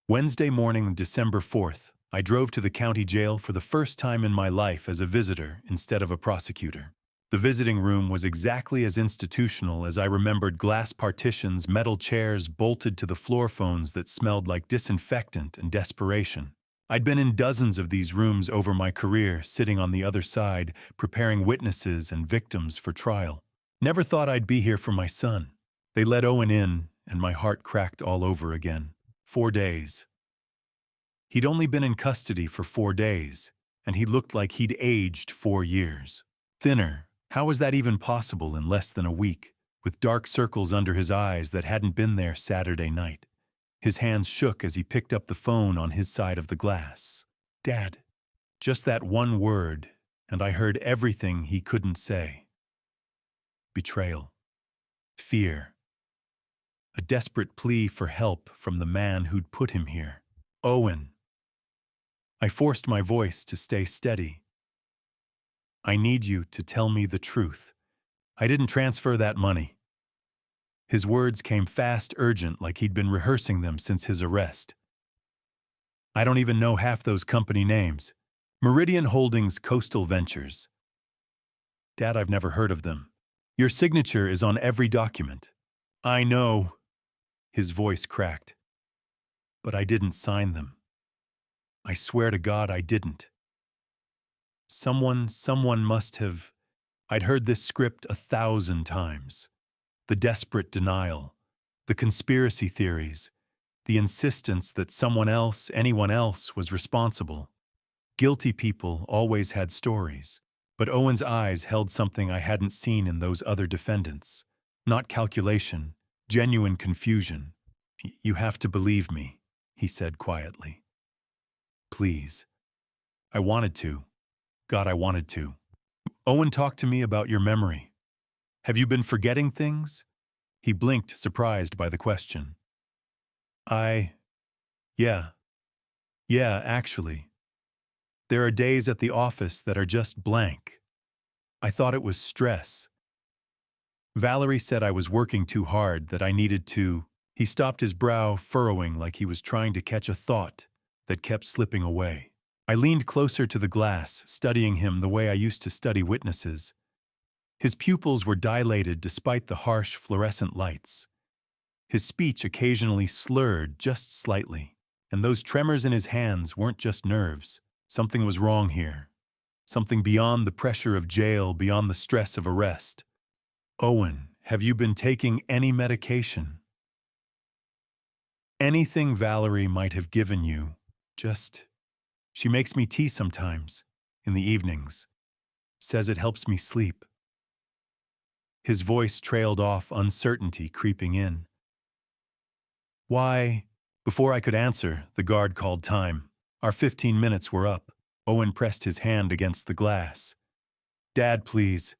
Wednesday morning, December 4th, I drove to the county jail for the first time in my life as a visitor instead of a prosecutor. The visiting room was exactly as institutional as I remembered: glass partitions, metal chairs bolted to the floor, phones that smelled like disinfectant and desperation. I'd been in dozens of these rooms over my career, sitting on the other side, preparing witnesses and victims for trial. Never thought I'd be here for my son. They let Owen in, and my heart cracked all over again. 4 days. He'd only been in custody for 4 days, and he looked like he'd aged 4 years. Thinner. How was that even possible in less than a week? With dark circles under his eyes that hadn't been there Saturday night. His hands shook as he picked up the phone on his side of the glass. Dad. Just that one word, and I heard everything he couldn't say. Betrayal. Fear. A desperate plea for help from the man who'd put him here. Owen. I forced my voice to stay steady. I need you to tell me the truth. I didn't transfer that money. His words came fast, urgent, like he'd been rehearsing them since his arrest. I don't even know half those company names. Meridian Holdings, Coastal Ventures. Dad, I've never heard of them. Your signature is on every document. I know. His voice cracked. But I didn't sign them. I swear to God I didn't. Someone must have. I'd heard this script 1,000 times. The desperate denial, the conspiracy theories, the insistence that someone else, anyone else, was responsible. Guilty people always had stories. But Owen's eyes held something I hadn't seen in those other defendants. Not calculation, genuine confusion. You have to believe me, he said quietly. Please. I wanted to. God, I wanted to. Owen, talk to me about your memory. Have you been forgetting things? He blinked, surprised by the question. Yeah, actually. There are days at the office that are just blank. I thought it was stress. Valerie said I was working too hard, that I needed to. He stopped, his brow furrowing like he was trying to catch a thought that kept slipping away. I leaned closer to the glass, studying him the way I used to study witnesses. His pupils were dilated despite the harsh fluorescent lights. His speech occasionally slurred just slightly, and those tremors in his hands weren't just nerves. Something was wrong here. Something beyond the pressure of jail, beyond the stress of arrest. Owen, have you been taking any medication? Anything Valerie might have given you. She makes me tea sometimes, in the evenings. Says it helps me sleep. His voice trailed off, uncertainty creeping in. Why? Before I could answer, the guard called time. Our 15 minutes were up. Owen pressed his hand against the glass. Dad, please,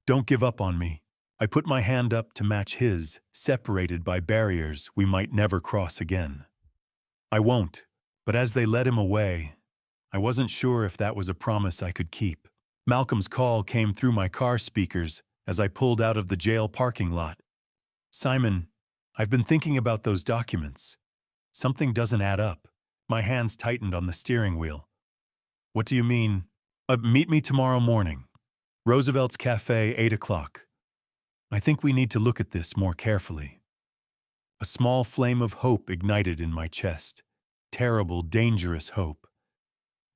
don't give up on me. I put my hand up to match his, separated by barriers we might never cross again. I won't, but as they led him away, I wasn't sure if that was a promise I could keep. Malcolm's call came through my car speakers as I pulled out of the jail parking lot. Simon, I've been thinking about those documents. Something doesn't add up. My hands tightened on the steering wheel. What do you mean? Meet me tomorrow morning. Roosevelt's Cafe, 8 o'clock. I think we need to look at this more carefully. A small flame of hope ignited in my chest. Terrible, dangerous hope.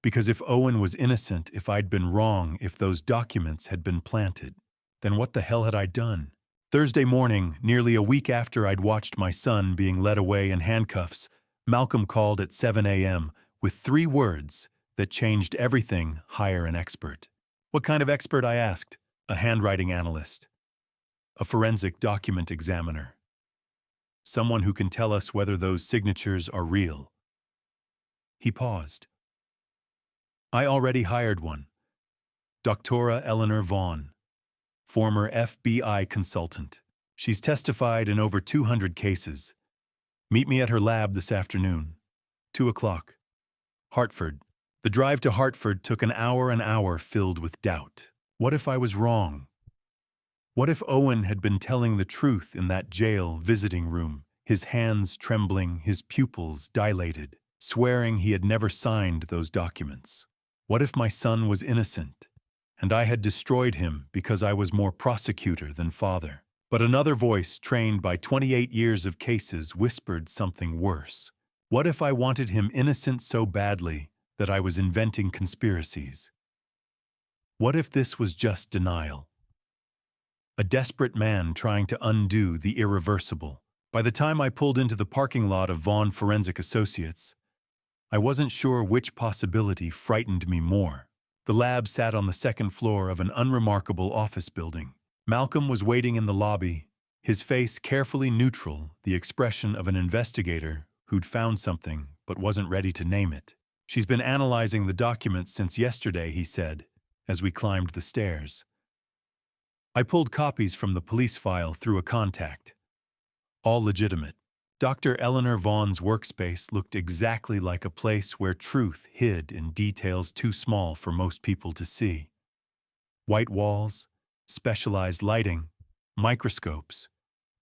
Because if Owen was innocent, if I'd been wrong, if those documents had been planted, then what the hell had I done? Thursday morning, nearly a week after I'd watched my son being led away in handcuffs, Malcolm called at 7 a.m. with 3 words that changed everything: hire an expert. What kind of expert, I asked. A handwriting analyst. A forensic document examiner. Someone who can tell us whether those signatures are real. He paused. I already hired one. Dr. Eleanor Vaughn, former FBI consultant. She's testified in over 200 cases. Meet me at her lab this afternoon. 2 o'clock. Hartford. The drive to Hartford took an hour filled with doubt. What if I was wrong? What if Owen had been telling the truth in that jail visiting room, his hands trembling, his pupils dilated, swearing he had never signed those documents? What if my son was innocent, and I had destroyed him because I was more prosecutor than father? But another voice, trained by 28 years of cases, whispered something worse. What if I wanted him innocent so badly that I was inventing conspiracies? What if this was just denial? A desperate man trying to undo the irreversible. By the time I pulled into the parking lot of Vaughn Forensic Associates, I wasn't sure which possibility frightened me more. The lab sat on the second floor of an unremarkable office building. Malcolm was waiting in the lobby, his face carefully neutral, the expression of an investigator who'd found something but wasn't ready to name it. She's been analyzing the documents since yesterday, he said, as we climbed the stairs. I pulled copies from the police file through a contact. All legitimate. Dr. Eleanor Vaughn's workspace looked exactly like a place where truth hid in details too small for most people to see. White walls, specialized lighting, microscopes,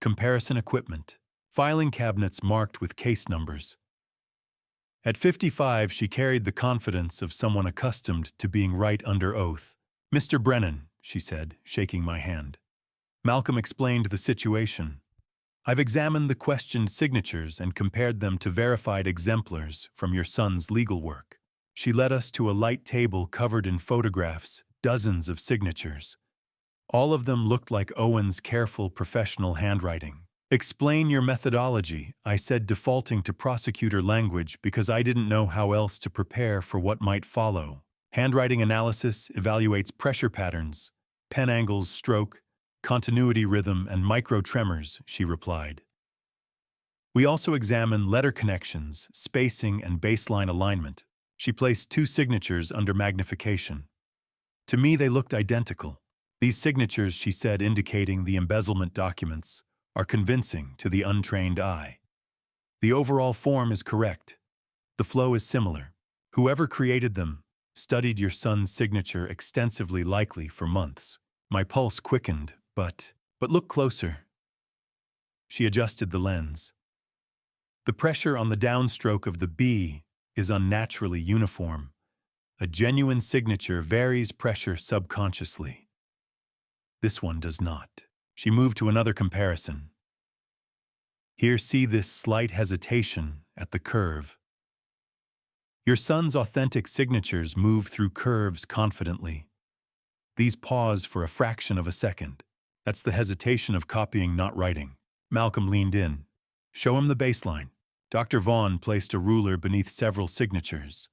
comparison equipment, filing cabinets marked with case numbers. At 55, she carried the confidence of someone accustomed to being right under oath. Mr. Brennan, she said, shaking my hand. Malcolm explained the situation. I've examined the questioned signatures and compared them to verified exemplars from your son's legal work. She led us to a light table covered in photographs, dozens of signatures. All of them looked like Owen's careful professional handwriting. Explain your methodology, I said, defaulting to prosecutor language because I didn't know how else to prepare for what might follow. Handwriting analysis evaluates pressure patterns, pen angles, stroke, continuity rhythm, and micro-tremors, she replied. We also examine letter connections, spacing, and baseline alignment. She placed 2 signatures under magnification. To me, they looked identical. These signatures, she said, indicating the embezzlement documents, are convincing to the untrained eye. The overall form is correct. The flow is similar. Whoever created them studied your son's signature extensively, likely for months. My pulse quickened. But look closer. She adjusted the lens. The pressure on the downstroke of the B is unnaturally uniform. A genuine signature varies pressure subconsciously. This one does not. She moved to another comparison. Here, see this slight hesitation at the curve. Your son's authentic signatures move through curves confidently. These pause for a fraction of a second. That's the hesitation of copying, not writing. Malcolm leaned in. Show him the baseline. Dr. Vaughn placed a ruler beneath several signatures.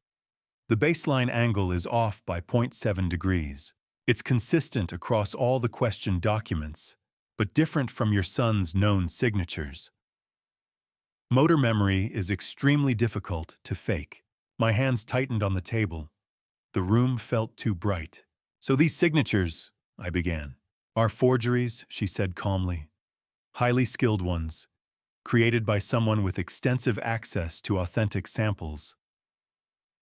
The baseline angle is off by 0.7 degrees. It's consistent across all the questioned documents, but different from your son's known signatures. Motor memory is extremely difficult to fake. My hands tightened on the table. The room felt too bright. So these signatures, I began, are forgeries, she said calmly. Highly skilled ones, created by someone with extensive access to authentic samples.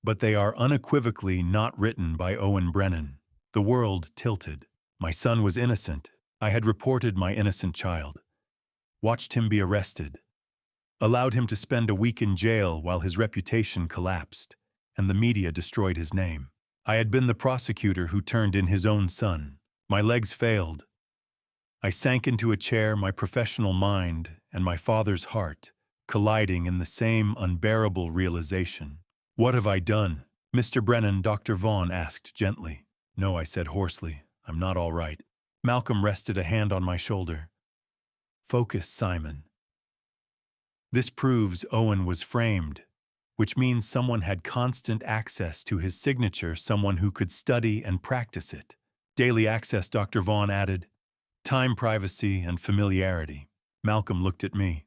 But they are unequivocally not written by Owen Brennan. The world tilted. My son was innocent. I had reported my innocent child. watched him be arrested, allowed him to spend a week in jail while his reputation collapsed, and the media destroyed his name. I had been the prosecutor who turned in his own son. My legs failed. I sank into a chair, my professional mind and my father's heart colliding in the same unbearable realization. "What have I done?" "Mr. Brennan," Dr. Vaughn asked gently. "No," I said hoarsely. "I'm not all right." Malcolm rested a hand on my shoulder. "Focus, Simon. This proves Owen was framed, which means someone had constant access to his signature, someone who could study and practice it. Daily access," Dr. Vaughn added. "Time, privacy, and familiarity." Malcolm looked at me.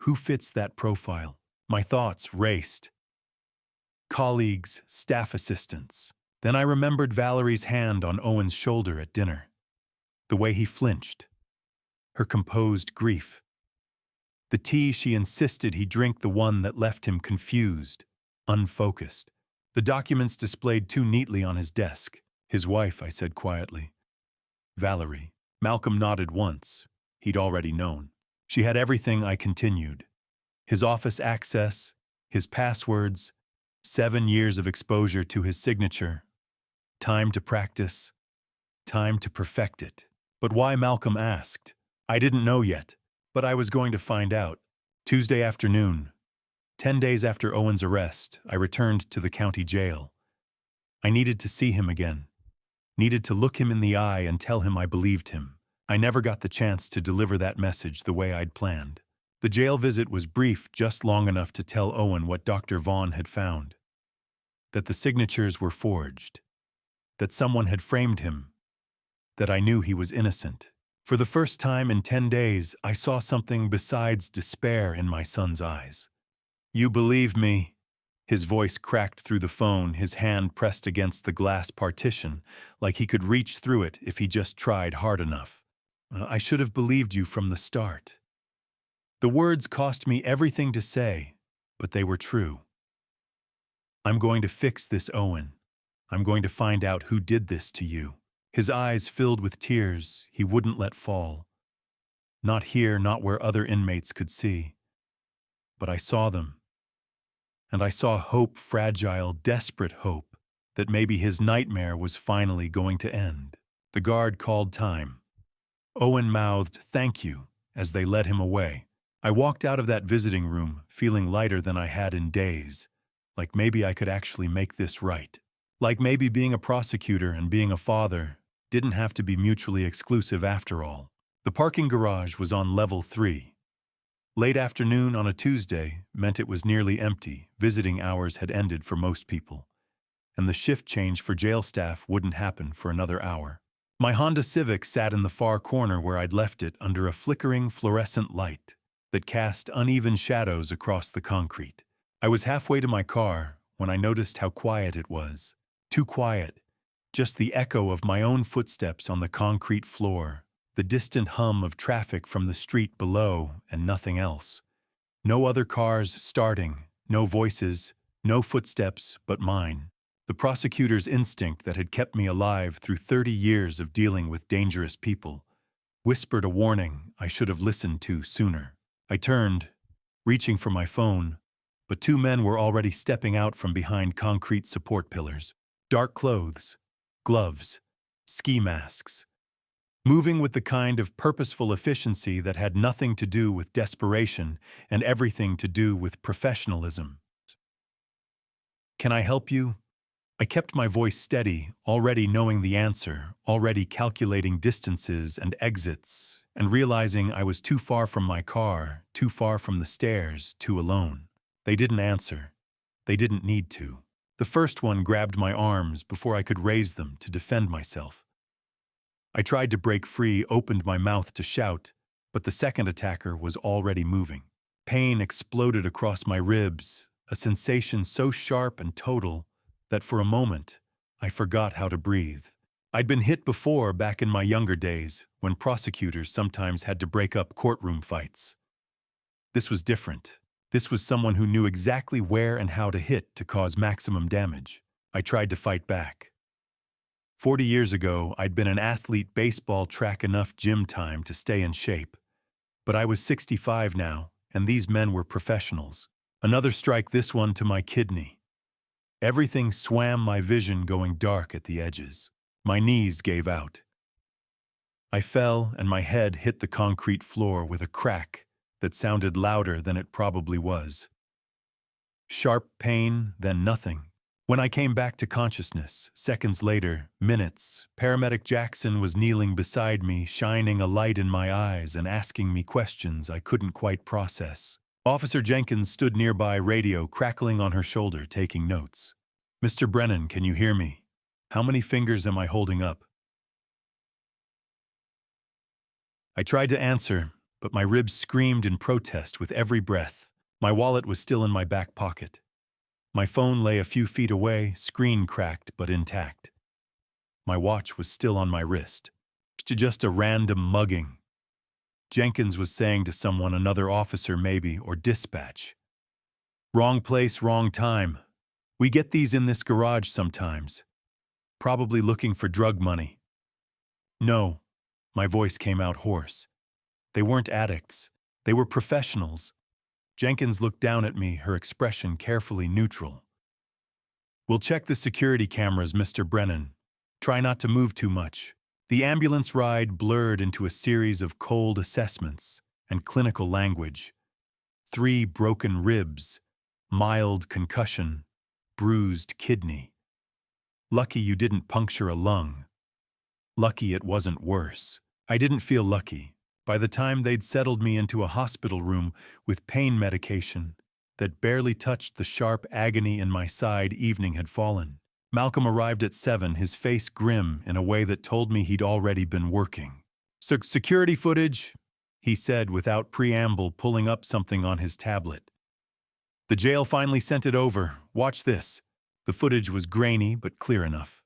Who fits that profile? My thoughts raced. Colleagues, staff assistants. Then I remembered Valerie's hand on Owen's shoulder at dinner. The way he flinched. Her composed grief. The tea she insisted he drink, the one that left him confused, unfocused. The documents displayed too neatly on his desk. "His wife," I said quietly. "Valerie." Malcolm nodded once. He'd already known. "She had everything," I continued. "His office access, his passwords, 7 years of exposure to his signature. Time to practice, time to perfect it." But why, Malcolm asked. I didn't know yet, but I was going to find out. Tuesday afternoon, 10 days after Owen's arrest, I returned to the county jail. I needed to see him again. Needed to look him in the eye and tell him I believed him. I never got the chance to deliver that message the way I'd planned. The jail visit was brief, just long enough to tell Owen what Dr. Vaughn had found. That the signatures were forged. That someone had framed him. That I knew he was innocent. For the first time in 10 days, I saw something besides despair in my son's eyes. "You believe me?" His voice cracked through the phone, his hand pressed against the glass partition, like he could reach through it if he just tried hard enough. "I should have believed you from the start." The words cost me everything to say, but they were true. "I'm going to fix this, Owen. I'm going to find out who did this to you." His eyes filled with tears he wouldn't let fall. Not here, not where other inmates could see. But I saw them. And I saw hope, fragile, desperate hope, that maybe his nightmare was finally going to end. The guard called time. Owen mouthed, "Thank you," as they led him away. I walked out of that visiting room, feeling lighter than I had in days, like maybe I could actually make this right. Like maybe being a prosecutor and being a father didn't have to be mutually exclusive after all. The parking garage was on level 3. Late afternoon on a Tuesday meant it was nearly empty. Visiting hours had ended for most people, and the shift change for jail staff wouldn't happen for another hour. My Honda Civic sat in the far corner where I'd left it under a flickering fluorescent light that cast uneven shadows across the concrete. I was halfway to my car when I noticed how quiet it was. Too quiet. Just the echo of my own footsteps on the concrete floor, the distant hum of traffic from the street below, and nothing else. No other cars starting, no voices, no footsteps but mine. The prosecutor's instinct that had kept me alive through 30 years of dealing with dangerous people whispered a warning I should have listened to sooner. I turned, reaching for my phone, but 2 men were already stepping out from behind concrete support pillars. Dark clothes, gloves, ski masks. Moving with the kind of purposeful efficiency that had nothing to do with desperation and everything to do with professionalism. "Can I help you?" I kept my voice steady, already knowing the answer, already calculating distances and exits, and realizing I was too far from my car, too far from the stairs, too alone. They didn't answer. They didn't need to. The first one grabbed my arms before I could raise them to defend myself. I tried to break free, opened my mouth to shout, but the second attacker was already moving. Pain exploded across my ribs, a sensation so sharp and total that for a moment I forgot how to breathe. I'd been hit before back in my younger days, when prosecutors sometimes had to break up courtroom fights. This was different. This was someone who knew exactly where and how to hit to cause maximum damage. I tried to fight back. 40 years ago, I'd been an athlete, baseball, track, enough gym time to stay in shape. But I was 65 now, and these men were professionals. Another strike, this one to my kidney. Everything swam my vision, going dark at the edges. My knees gave out. I fell, and my head hit the concrete floor with a crack that sounded louder than it probably was. Sharp pain, then nothing. When I came back to consciousness, seconds later, minutes, paramedic Jackson was kneeling beside me, shining a light in my eyes and asking me questions I couldn't quite process. Officer Jenkins stood nearby, radio crackling on her shoulder, taking notes. "Mr. Brennan, can you hear me? How many fingers am I holding up?" I tried to answer, but my ribs screamed in protest with every breath. My wallet was still in my back pocket. My phone lay a few feet away, screen cracked but intact. My watch was still on my wrist. Just a random mugging. Jenkins was saying to someone, another officer maybe, or dispatch. "Wrong place, wrong time. We get these in this garage sometimes. Probably looking for drug money." "No." My voice came out hoarse. "They weren't addicts. They were professionals." Jenkins looked down at me, her expression carefully neutral. "We'll check the security cameras, Mr. Brennan. Try not to move too much." The ambulance ride blurred into a series of cold assessments and clinical language. 3 broken ribs, mild concussion, bruised kidney. Lucky you didn't puncture a lung. Lucky it wasn't worse. I didn't feel lucky. By the time they'd settled me into a hospital room with pain medication that barely touched the sharp agony in my side, evening had fallen. Malcolm arrived at 7, his face grim in a way that told me he'd already been working. Security footage," he said without preamble, pulling up something on his tablet. "The jail finally sent it over. Watch this." The footage was grainy but clear enough.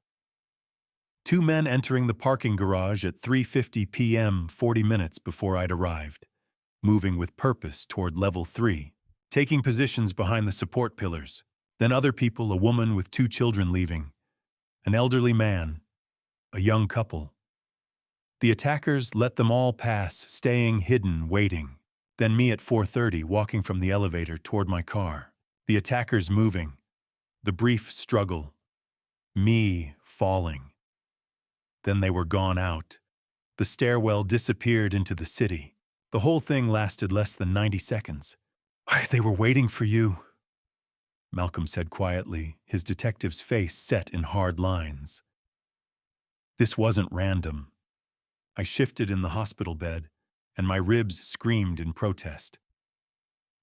2 men entering the parking garage at 3:50 p.m., 40 minutes before I'd arrived, moving with purpose toward level 3, taking positions behind the support pillars. Then other people, a woman with 2 children leaving, an elderly man, a young couple. The attackers let them all pass, staying hidden, waiting. Then me at 4:30, walking from the elevator toward my car. The attackers moving. The brief struggle. Me falling. Then they were gone out. The stairwell disappeared into the city. The whole thing lasted less than 90 seconds. "They were waiting for you," Malcolm said quietly, his detective's face set in hard lines. This wasn't random. I shifted in the hospital bed, and my ribs screamed in protest.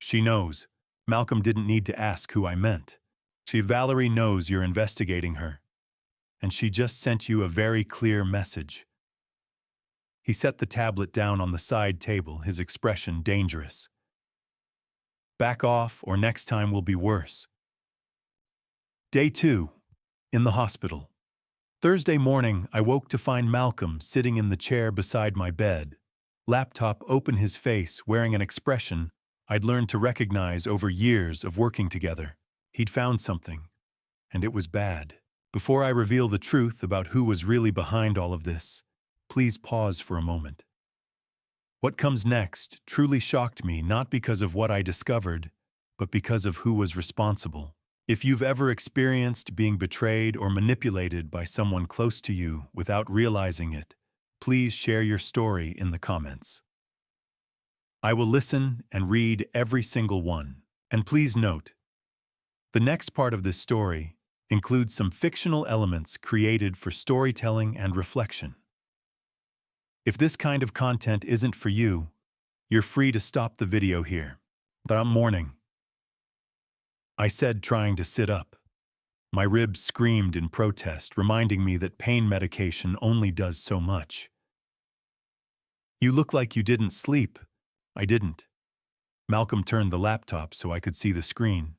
"She knows." Malcolm didn't need to ask who I meant. "See, Valerie knows you're investigating her. And she just sent you a very clear message." He set the tablet down on the side table, his expression dangerous. "Back off, or next time will be worse." Day 2. In the hospital. Thursday morning, I woke to find Malcolm sitting in the chair beside my bed, laptop open, his face wearing an expression I'd learned to recognize over years of working together. He'd found something, and it was bad. Before I reveal the truth about who was really behind all of this, please pause for a moment. What comes next truly shocked me, not because of what I discovered, but because of who was responsible. If you've ever experienced being betrayed or manipulated by someone close to you without realizing it, please share your story in the comments. I will listen and read every single one. And please note, the next part of this story includes some fictional elements created for storytelling and reflection. If this kind of content isn't for you, you're free to stop the video here. That morning, I said, trying to sit up. My ribs screamed in protest, reminding me that pain medication only does so much. "You look like you didn't sleep." I didn't. Malcolm turned the laptop so I could see the screen.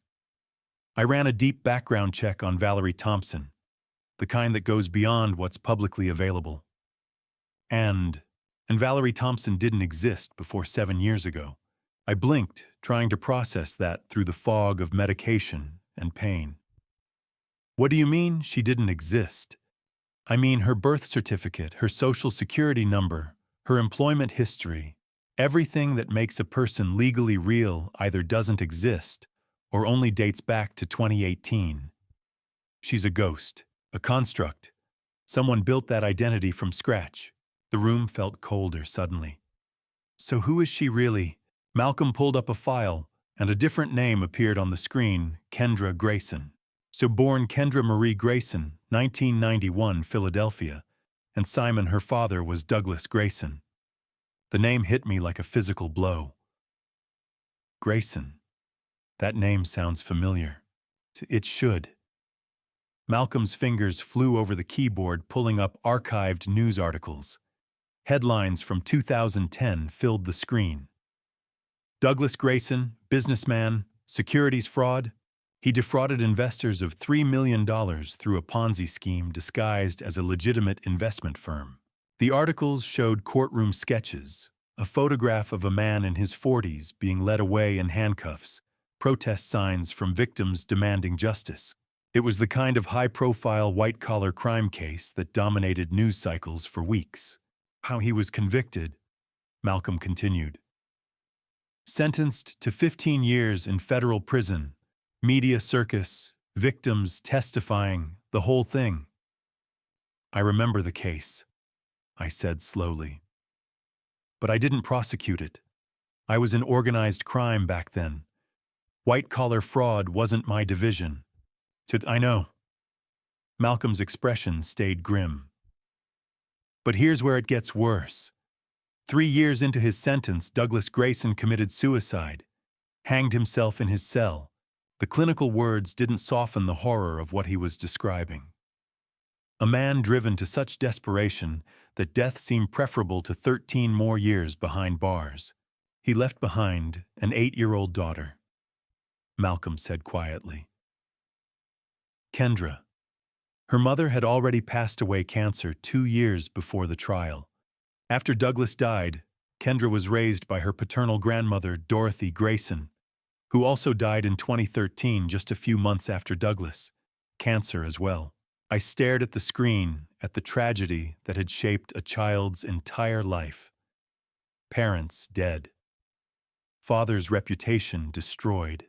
I ran a deep background check on Valerie Thompson, the kind that goes beyond what's publicly available. And Valerie Thompson didn't exist before 7 years ago. I blinked, trying to process that through the fog of medication and pain. "What do you mean she didn't exist?" "I mean her birth certificate, her social security number, her employment history, Everything that makes a person legally real either doesn't exist or only dates back to 2018. She's a ghost, a construct. Someone built that identity from scratch. The room felt colder suddenly. So who is she really? Malcolm pulled up a file, and a different name appeared on the screen, Kendra Grayson. So born Kendra Marie Grayson, 1991, Philadelphia, and Simon, her father, was Douglas Grayson. The name hit me like a physical blow. Grayson. That name sounds familiar. It should. Malcolm's fingers flew over the keyboard, pulling up archived news articles. Headlines from 2010 filled the screen. Douglas Grayson, businessman, securities fraud. He defrauded investors of $3 million through a Ponzi scheme disguised as a legitimate investment firm. The articles showed courtroom sketches, a photograph of a man in his 40s being led away in handcuffs, protest signs from victims demanding justice. It was the kind of high-profile white-collar crime case that dominated news cycles for weeks. How he was convicted, Malcolm continued. Sentenced to 15 years in federal prison, media circus, victims testifying, the whole thing. I remember the case, I said slowly. But I didn't prosecute it. I was in organized crime back then. White-collar fraud wasn't my division. I know. Malcolm's expression stayed grim. But here's where it gets worse. 3 years into his sentence, Douglas Grayson committed suicide, hanged himself in his cell. The clinical words didn't soften the horror of what he was describing. A man driven to such desperation that death seemed preferable to 13 more years behind bars. He left behind an 8-year-old daughter. Malcolm said quietly. Kendra. Her mother had already passed away cancer 2 years before the trial. After Douglas died, Kendra was raised by her paternal grandmother, Dorothy Grayson, who also died in 2013, just a few months after Douglas. Cancer as well. I stared at the screen, at the tragedy that had shaped a child's entire life. Parents dead. Father's reputation destroyed.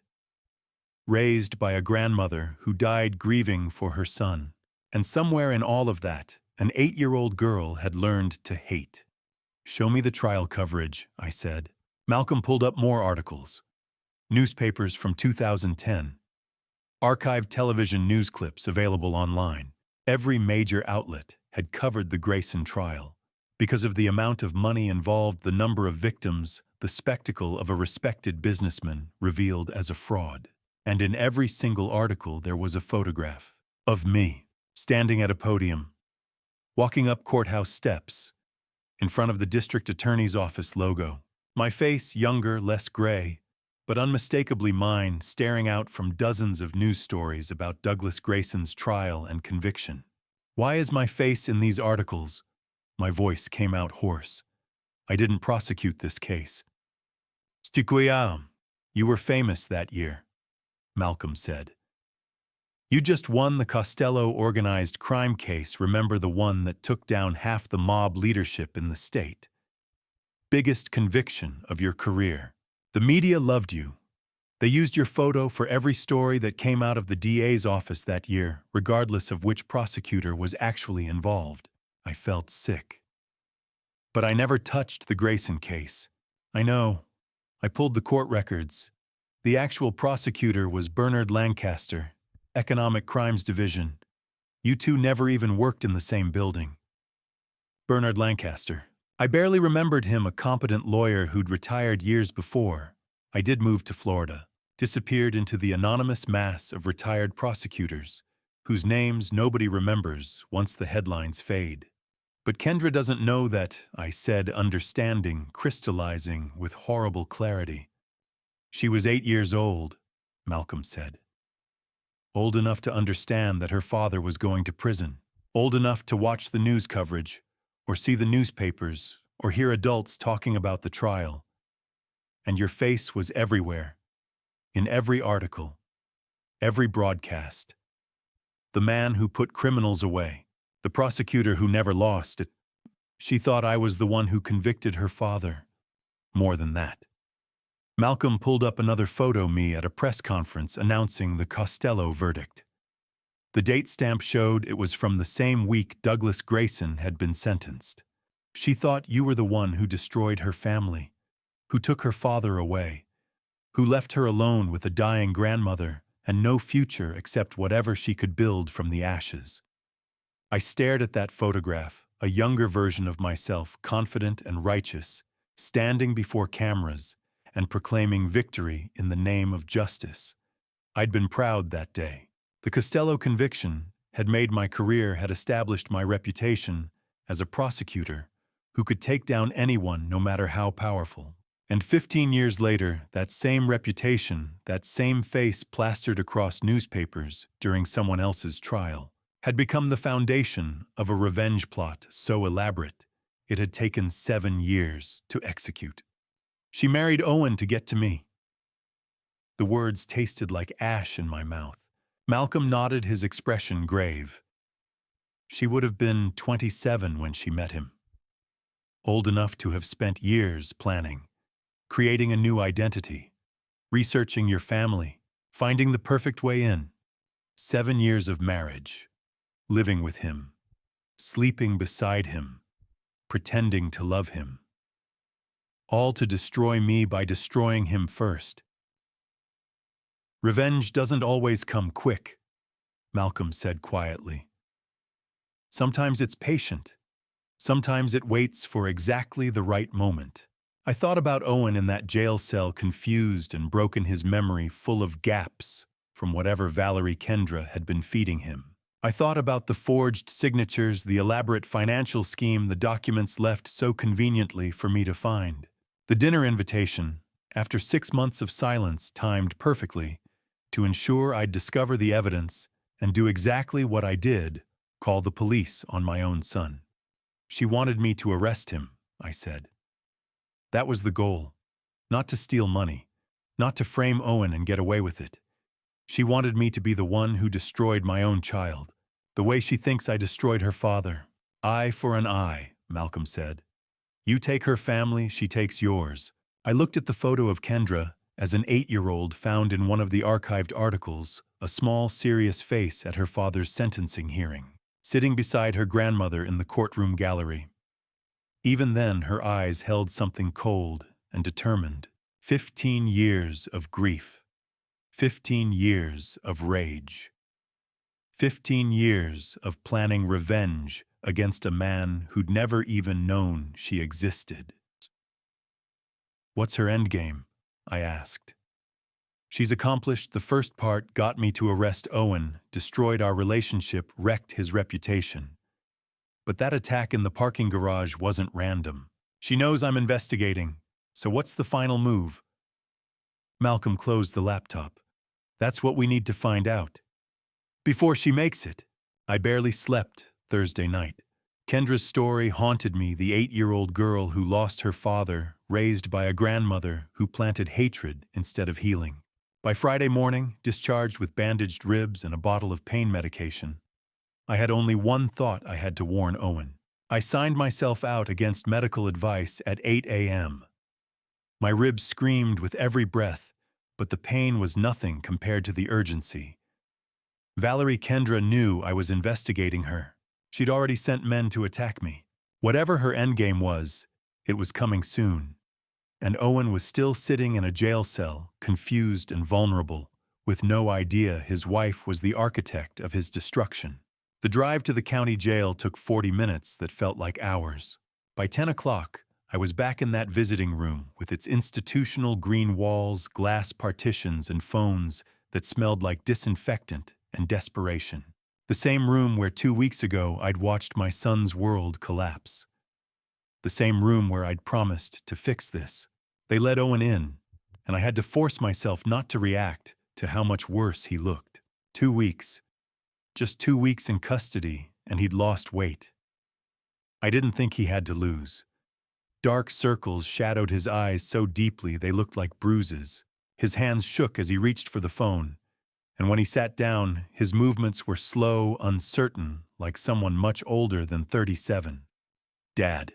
Raised by a grandmother who died grieving for her son. And somewhere in all of that, an 8-year-old girl had learned to hate. Show me the trial coverage, I said. Malcolm pulled up more articles. Newspapers from 2010. Archived television news clips available online. Every major outlet had covered the Grayson trial. Because of the amount of money involved, the number of victims, the spectacle of a respected businessman revealed as a fraud. And in every single article there was a photograph of me, standing at a podium, walking up courthouse steps, in front of the district attorney's office logo. My face younger, less gray, but unmistakably mine, staring out from dozens of news stories about Douglas Grayson's trial and conviction. Why is my face in these articles? My voice came out hoarse. I didn't prosecute this case. Stiquia, you were famous that year, Malcolm said. You just won the Costello organized crime case, remember, the one that took down half the mob leadership in the state. Biggest conviction of your career. The media loved you. They used your photo for every story that came out of the DA's office that year, regardless of which prosecutor was actually involved. I felt sick. But I never touched the Grayson case. I know. I pulled the court records. The actual prosecutor was Bernard Lancaster, Economic Crimes Division. You two never even worked in the same building. Bernard Lancaster. I barely remembered him, a competent lawyer who'd retired years before. I did move to Florida, disappeared into the anonymous mass of retired prosecutors, whose names nobody remembers once the headlines fade. But Kendra doesn't know that, I said, understanding, crystallizing with horrible clarity. She was 8 years old, Malcolm said. Old enough to understand that her father was going to prison. Old enough to watch the news coverage, or see the newspapers, or hear adults talking about the trial. And your face was everywhere, in every article, every broadcast. The man who put criminals away, the prosecutor who never lost it. She thought I was the one who convicted her father. More than that. Malcolm pulled up another photo of me at a press conference announcing the Costello verdict. The date stamp showed it was from the same week Douglas Grayson had been sentenced. She thought you were the one who destroyed her family, who took her father away, who left her alone with a dying grandmother and no future except whatever she could build from the ashes. I stared at that photograph, a younger version of myself, confident and righteous, standing before cameras and proclaiming victory in the name of justice. I'd been proud that day. The Costello conviction had made my career, had established my reputation as a prosecutor who could take down anyone no matter how powerful. And 15 years later, that same reputation, that same face plastered across newspapers during someone else's trial, had become the foundation of a revenge plot so elaborate it had taken 7 years to execute. She married Owen to get to me. The words tasted like ash in my mouth. Malcolm nodded, his expression grave. She would have been 27 when she met him. Old enough to have spent years planning, creating a new identity, researching your family, finding the perfect way in. 7 years of marriage, living with him, sleeping beside him, pretending to love him. All to destroy me by destroying him first. Revenge doesn't always come quick, Malcolm said quietly. Sometimes it's patient. Sometimes it waits for exactly the right moment. I thought about Owen in that jail cell, confused and broken, his memory full of gaps from whatever Valerie Kendra had been feeding him. I thought about the forged signatures, the elaborate financial scheme, the documents left so conveniently for me to find. The dinner invitation, after 6 months of silence, timed perfectly to ensure I'd discover the evidence and do exactly what I did, call the police on my own son. She wanted me to arrest him, I said. That was the goal. Not to steal money, not to frame Owen and get away with it. She wanted me to be the one who destroyed my own child, the way she thinks I destroyed her father. Eye for an eye, Malcolm said. You take her family, she takes yours. I looked at the photo of Kendra as an 8-year-old found in one of the archived articles, a small, serious face at her father's sentencing hearing, sitting beside her grandmother in the courtroom gallery. Even then, her eyes held something cold and determined. 15 years of grief. 15 years of rage. 15 years of planning revenge against a man who'd never even known she existed. What's her endgame? I asked. She's accomplished the first part, got me to arrest Owen, destroyed our relationship, wrecked his reputation. But that attack in the parking garage wasn't random. She knows I'm investigating, so what's the final move? Malcolm closed the laptop. That's what we need to find out. Before she makes it. I barely slept Thursday night. Kendra's story haunted me, the 8-year-old girl who lost her father, raised by a grandmother who planted hatred instead of healing. By Friday morning, discharged with bandaged ribs and a bottle of pain medication, I had only one thought: I had to warn Owen. I signed myself out against medical advice at 8 a.m. My ribs screamed with every breath, but the pain was nothing compared to the urgency. Valerie Kendra knew I was investigating her. She'd already sent men to attack me. Whatever her endgame was, it was coming soon. And Owen was still sitting in a jail cell, confused and vulnerable, with no idea his wife was the architect of his destruction. The drive to the county jail took 40 minutes that felt like hours. By 10 o'clock, I was back in that visiting room with its institutional green walls, glass partitions, and phones that smelled like disinfectant and desperation. The same room where 2 weeks ago I'd watched my son's world collapse. The same room where I'd promised to fix this. They let Owen in, and I had to force myself not to react to how much worse he looked. 2 weeks. Just 2 weeks in custody, and he'd lost weight. I didn't think he had to lose. Dark circles shadowed his eyes so deeply they looked like bruises. His hands shook as he reached for the phone, and when he sat down, his movements were slow, uncertain, like someone much older than 37. Dad.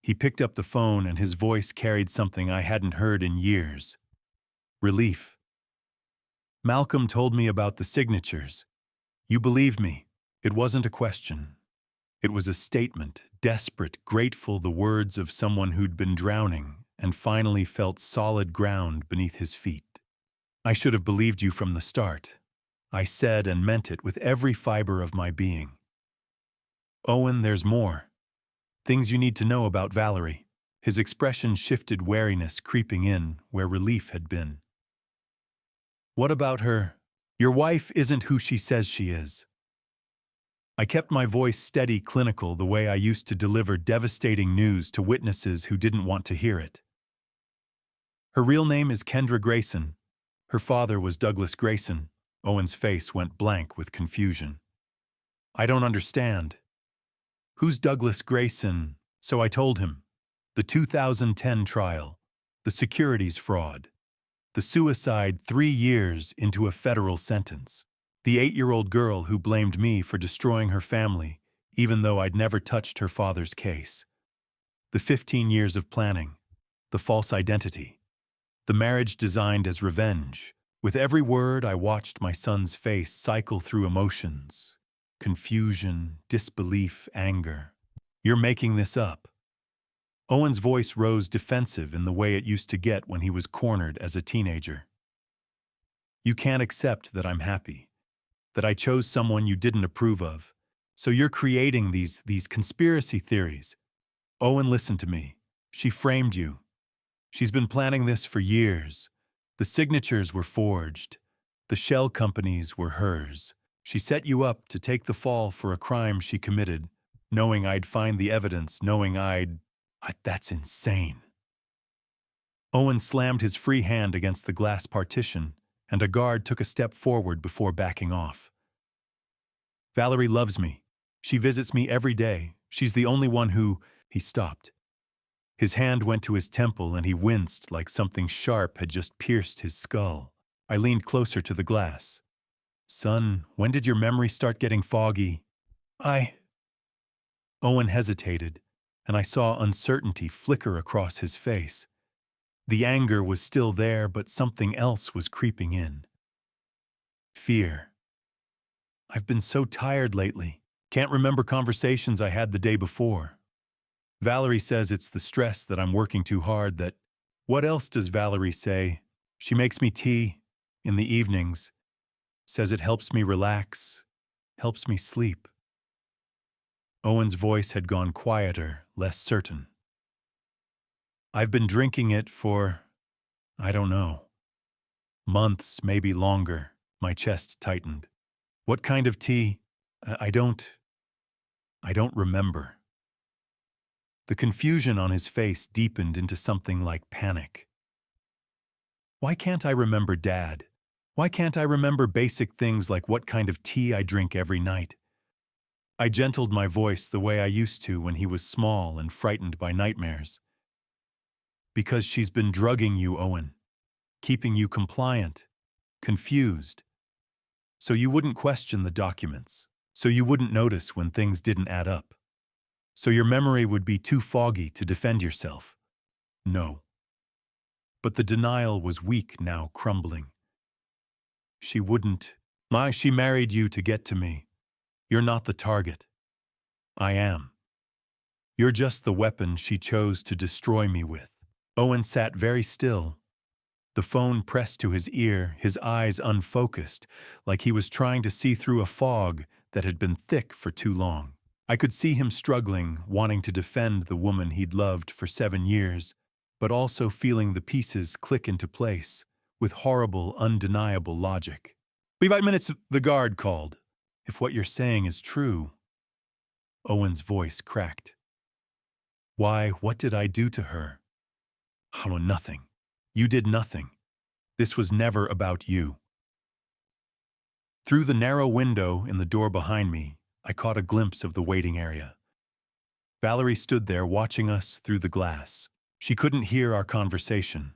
He picked up the phone and his voice carried something I hadn't heard in years. Relief. Malcolm told me about the signatures. You believe me. It wasn't a question. It was a statement, desperate, grateful, the words of someone who'd been drowning and finally felt solid ground beneath his feet. I should have believed you from the start. I said and meant it with every fiber of my being. Owen, there's more. Things you need to know about Valerie. His expression shifted, wariness creeping in where relief had been. What about her? Your wife isn't who she says she is. I kept my voice steady, clinical, the way I used to deliver devastating news to witnesses who didn't want to hear it. Her real name is Kendra Grayson. Her father was Douglas Grayson. Owen's face went blank with confusion. I don't understand. Who's Douglas Grayson? So I told him. The 2010 trial. The securities fraud. The suicide 3 years into a federal sentence. The 8-year-old girl who blamed me for destroying her family, even though I'd never touched her father's case. The 15 years of planning. The false identity. The marriage designed as revenge. With every word, I watched my son's face cycle through emotions. Confusion, disbelief, anger. You're making this up. Owen's voice rose defensive in the way it used to get when he was cornered as a teenager. You can't accept that I'm happy, that I chose someone you didn't approve of, so you're creating these conspiracy theories. Owen, listen to me. She framed you. She's been planning this for years. The signatures were forged. The shell companies were hers. She set you up to take the fall for a crime she committed, knowing I'd find the evidence, knowing That's insane. Owen slammed his free hand against the glass partition, and a guard took a step forward before backing off. Valerie loves me. She visits me every day. She's the only one who... He stopped. His hand went to his temple and he winced like something sharp had just pierced his skull. I leaned closer to the glass. Son, when did your memory start getting foggy? Owen hesitated, and I saw uncertainty flicker across his face. The anger was still there, but something else was creeping in. Fear. I've been so tired lately. Can't remember conversations I had the day before. Valerie says it's the stress that I'm working too hard that... What else does Valerie say? She makes me tea in the evenings. Says it helps me relax, helps me sleep. Owen's voice had gone quieter, less certain. I've been drinking it for, I don't know, months, maybe longer. My chest tightened. What kind of tea? I don't remember. The confusion on his face deepened into something like panic. Why can't I remember Dad? Why can't I remember basic things like what kind of tea I drink every night? I gentled my voice the way I used to when he was small and frightened by nightmares. Because she's been drugging you, Owen. Keeping you compliant, confused. So you wouldn't question the documents. So you wouldn't notice when things didn't add up. So your memory would be too foggy to defend yourself. No. But the denial was weak now, crumbling. She wouldn't. She married you to get to me. You're not the target. I am. You're just the weapon she chose to destroy me with. Owen sat very still. The phone pressed to his ear, his eyes unfocused, like he was trying to see through a fog that had been thick for too long. I could see him struggling, wanting to defend the woman he'd loved for 7 years, but also feeling the pieces click into place with horrible, undeniable logic. "Be 5 minutes," the guard called. "If what you're saying is true..." Owen's voice cracked. Why, what did I do to her? Oh, nothing. You did nothing. This was never about you. Through the narrow window in the door behind me, I caught a glimpse of the waiting area. Valerie stood there watching us through the glass. She couldn't hear our conversation.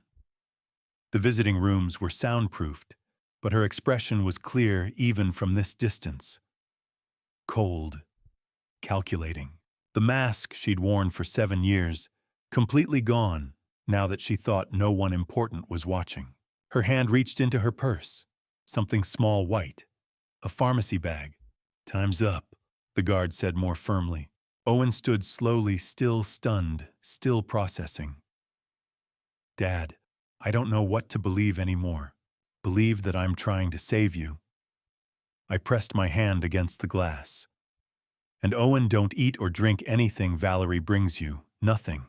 The visiting rooms were soundproofed, but her expression was clear even from this distance. Cold, calculating. The mask she'd worn for 7 years, completely gone, now that she thought no one important was watching. Her hand reached into her purse. Something small white. A pharmacy bag. "Time's up," the guard said more firmly. Owen stood slowly, still stunned, still processing. "Dad, I don't know what to believe anymore. Believe that I'm trying to save you." I pressed my hand against the glass. "And Owen, don't eat or drink anything Valerie brings you. Nothing.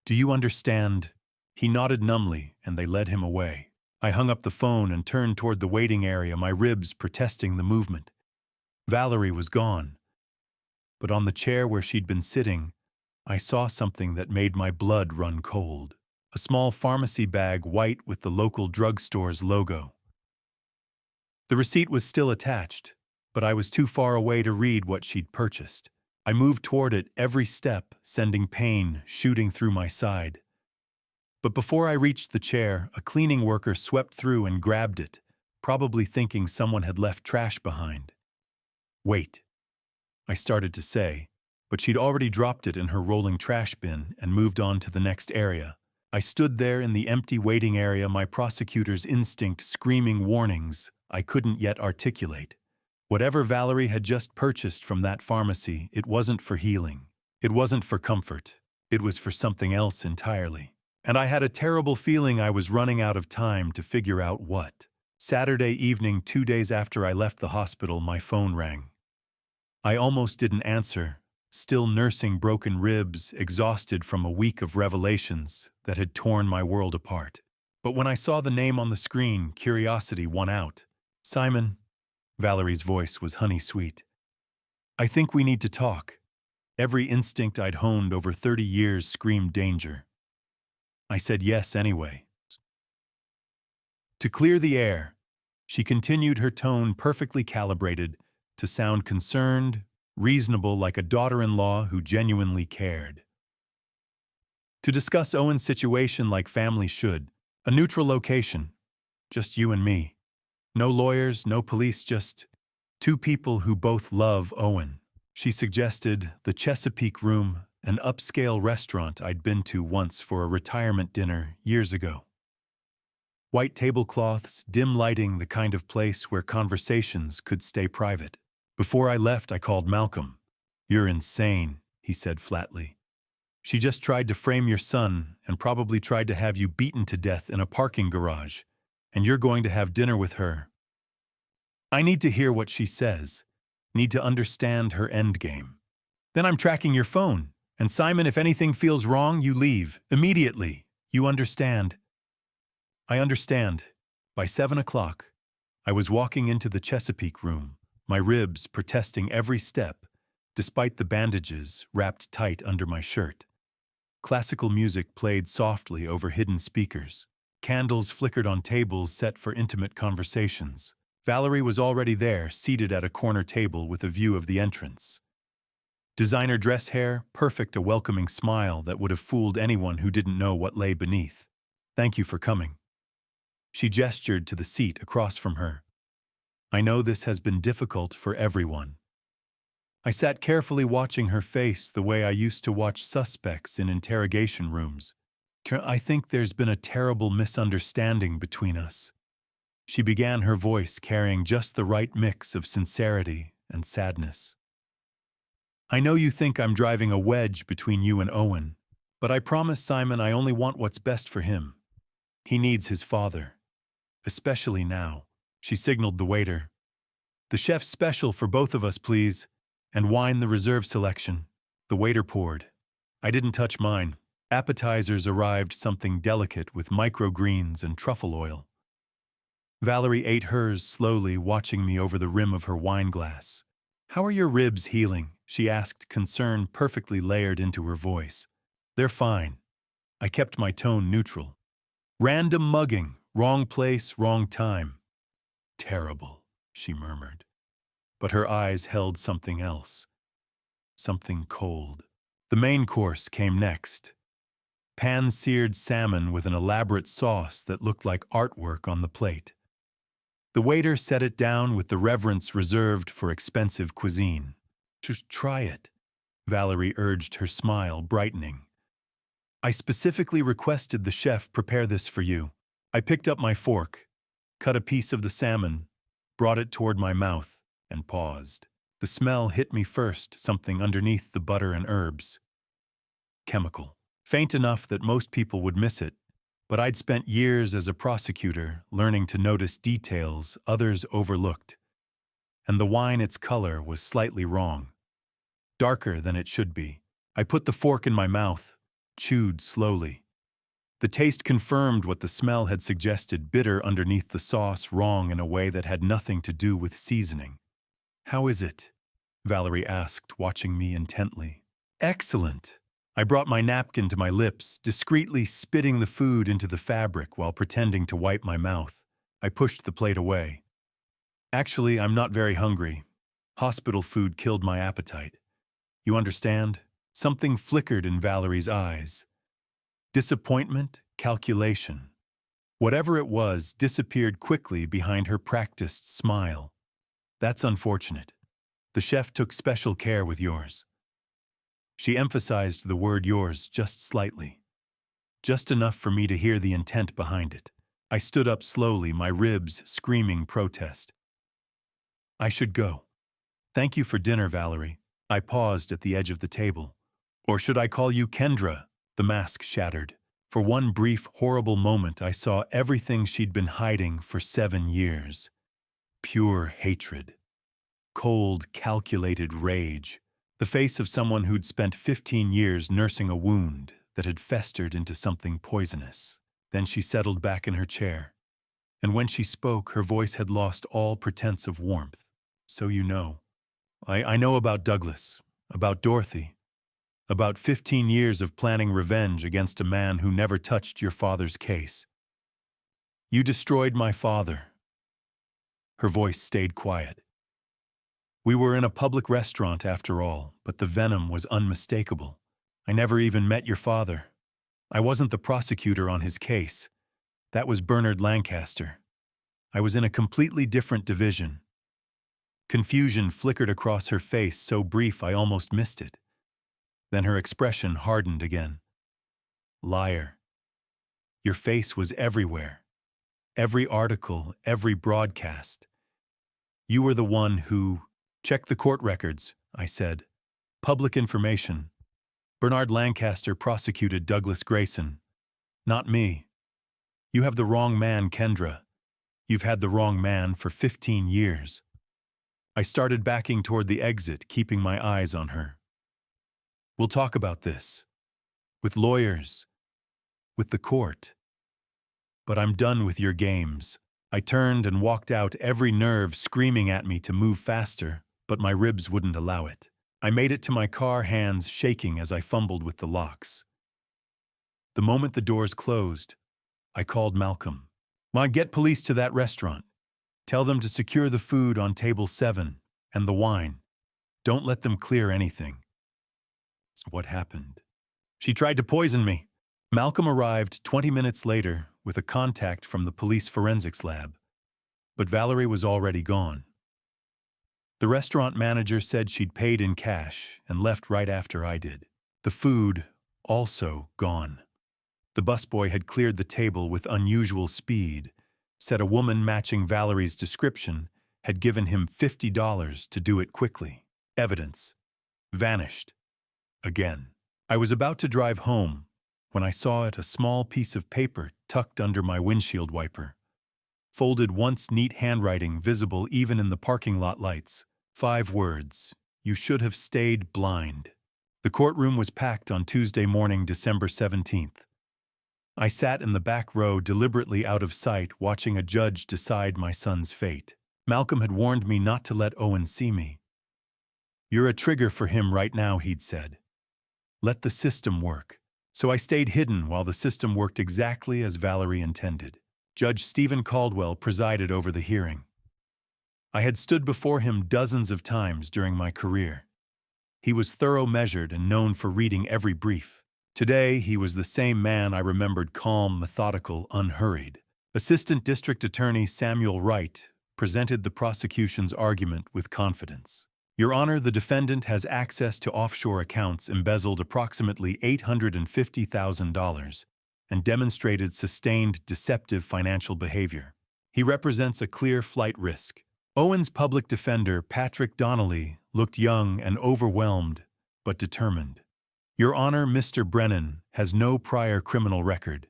Do you understand?" He nodded numbly, and they led him away. I hung up the phone and turned toward the waiting area, my ribs protesting the movement. Valerie was gone. But on the chair where she'd been sitting, I saw something that made my blood run cold. A small pharmacy bag, white with the local drugstore's logo. The receipt was still attached, but I was too far away to read what she'd purchased. I moved toward it every step, sending pain shooting through my side. But before I reached the chair, a cleaning worker swept through and grabbed it, probably thinking someone had left trash behind. "Wait," I started to say, but she'd already dropped it in her rolling trash bin and moved on to the next area. I stood there in the empty waiting area, my prosecutor's instinct screaming warnings I couldn't yet articulate. Whatever Valerie had just purchased from that pharmacy, it wasn't for healing. It wasn't for comfort. It was for something else entirely. And I had a terrible feeling I was running out of time to figure out what. Saturday evening, 2 days after I left the hospital, my phone rang. I almost didn't answer, still nursing broken ribs, exhausted from a week of revelations that had torn my world apart. But when I saw the name on the screen, curiosity won out. "Simon," Valerie's voice was honey-sweet. "I think we need to talk." Every instinct I'd honed over 30 years screamed danger. I said yes anyway. To clear the air, she continued, her tone perfectly calibrated to sound concerned, reasonable, like a daughter-in-law who genuinely cared. "To discuss Owen's situation like family should. A neutral location. Just you and me. No lawyers, no police, just two people who both love Owen." She suggested the Chesapeake Room, an upscale restaurant I'd been to once for a retirement dinner years ago. White tablecloths, dim lighting, the kind of place where conversations could stay private. Before I left, I called Malcolm. "You're insane," he said flatly. "She just tried to frame your son and probably tried to have you beaten to death in a parking garage, and you're going to have dinner with her." I need to hear what she says, need to understand her endgame. "Then I'm tracking your phone. And Simon, if anything feels wrong, you leave. Immediately. You understand?" I understand. By 7 o'clock, I was walking into the Chesapeake Room, my ribs protesting every step, despite the bandages wrapped tight under my shirt. Classical music played softly over hidden speakers. Candles flickered on tables set for intimate conversations. Valerie was already there, seated at a corner table with a view of the entrance. Designer dress hair, perfect, a welcoming smile that would have fooled anyone who didn't know what lay beneath. "Thank you for coming." She gestured to the seat across from her. "I know this has been difficult for everyone." I sat carefully, watching her face the way I used to watch suspects in interrogation rooms. "I think there's been a terrible misunderstanding between us." She began, her voice carrying just the right mix of sincerity and sadness. "I know you think I'm driving a wedge between you and Owen, but I promise, Simon, I only want what's best for him. He needs his father. Especially now." She signaled the waiter. "The chef's special for both of us, please, and wine, the reserve selection." The waiter poured. I didn't touch mine. Appetizers arrived, something delicate with microgreens and truffle oil. Valerie ate hers slowly, watching me over the rim of her wine glass. "How are your ribs healing?" she asked, concern perfectly layered into her voice. "They're fine." I kept my tone neutral. "Random mugging, wrong place, wrong time." "Terrible," she murmured. But her eyes held something else. Something cold. The main course came next. Pan-seared salmon with an elaborate sauce that looked like artwork on the plate. The waiter set it down with the reverence reserved for expensive cuisine. "Just try it," Valerie urged, her smile brightening. I specifically requested the chef prepare this for you. I picked up my fork, cut a piece of the salmon, brought it toward my mouth, and paused. The smell hit me first, something underneath the butter and herbs. Chemical. Faint enough that most people would miss it, but I'd spent years as a prosecutor learning to notice details others overlooked. And the wine, its color was slightly wrong. Darker than it should be. I put the fork in my mouth, chewed slowly. The taste confirmed what the smell had suggested, bitter underneath the sauce, wrong in a way that had nothing to do with seasoning. "How is it?" Valerie asked, watching me intently. "Excellent." I brought my napkin to my lips, discreetly spitting the food into the fabric while pretending to wipe my mouth. I pushed the plate away. "Actually, I'm not very hungry. Hospital food killed my appetite. You understand?" Something flickered in Valerie's eyes. Disappointment, calculation. Whatever it was disappeared quickly behind her practiced smile. "That's unfortunate. The chef took special care with yours." She emphasized the word yours just slightly. Just enough for me to hear the intent behind it. I stood up slowly, my ribs screaming protest. "I should go. Thank you for dinner, Valerie." I paused at the edge of the table. "Or should I call you Kendra?" The mask shattered. For one brief, horrible moment, I saw everything she'd been hiding for 7 years. Pure hatred. Cold, calculated rage. The face of someone who'd spent 15 years nursing a wound that had festered into something poisonous. Then she settled back in her chair. And when she spoke, her voice had lost all pretense of warmth. "So you know. I know about Douglas, about Dorothy, about 15 years of planning revenge against a man who never touched your father's case. You destroyed my father." Her voice stayed quiet. "We were in a public restaurant after all, but the venom was unmistakable. I never even met your father. I wasn't the prosecutor on his case. That was Bernard Lancaster. I was in a completely different division." Confusion flickered across her face, so brief I almost missed it. Then her expression hardened again. "Liar. Your face was everywhere. Every article, every broadcast. You were the one who—" "Check the court records," I said. "Public information. Bernard Lancaster prosecuted Douglas Grayson. Not me. You have the wrong man, Kendra. You've had the wrong man for 15 years. I started backing toward the exit, keeping my eyes on her. "We'll talk about this. With lawyers. With the court. But I'm done with your games." I turned and walked out, every nerve screaming at me to move faster, but my ribs wouldn't allow it. I made it to my car, hands shaking as I fumbled with the locks. The moment the doors closed, I called Malcolm. "Get police to that restaurant. Tell them to secure the food on table 7 and the wine. Don't let them clear anything." What happened? "She tried to poison me." Malcolm arrived 20 minutes later with a contact from the police forensics lab. But Valerie was already gone. The restaurant manager said she'd paid in cash and left right after I did. The food also gone. The busboy had cleared the table with unusual speed, said a woman matching Valerie's description had given him $50 to do it quickly. Evidence vanished. Again. I was about to drive home when I saw it, a small piece of paper tucked under my windshield wiper. Folded once neat handwriting visible even in the parking lot lights. 5 words: "You should have stayed blind." The courtroom was packed on Tuesday morning, December 17th. I sat in the back row, deliberately out of sight, watching a judge decide my son's fate. Malcolm had warned me not to let Owen see me. "You're a trigger for him right now," he'd said. "Let the system work." So I stayed hidden while the system worked exactly as Valerie intended. Judge Stephen Caldwell presided over the hearing. I had stood before him dozens of times during my career. He was thorough, measured, and known for reading every brief. Today, he was the same man I remembered, calm, methodical, unhurried. Assistant District Attorney Samuel Wright presented the prosecution's argument with confidence. Your Honor, the defendant has access to offshore accounts embezzled approximately $850,000 and demonstrated sustained deceptive financial behavior. He represents a clear flight risk. Owen's public defender, Patrick Donnelly, looked young and overwhelmed, but determined. Your Honor, Mr. Brennan has no prior criminal record.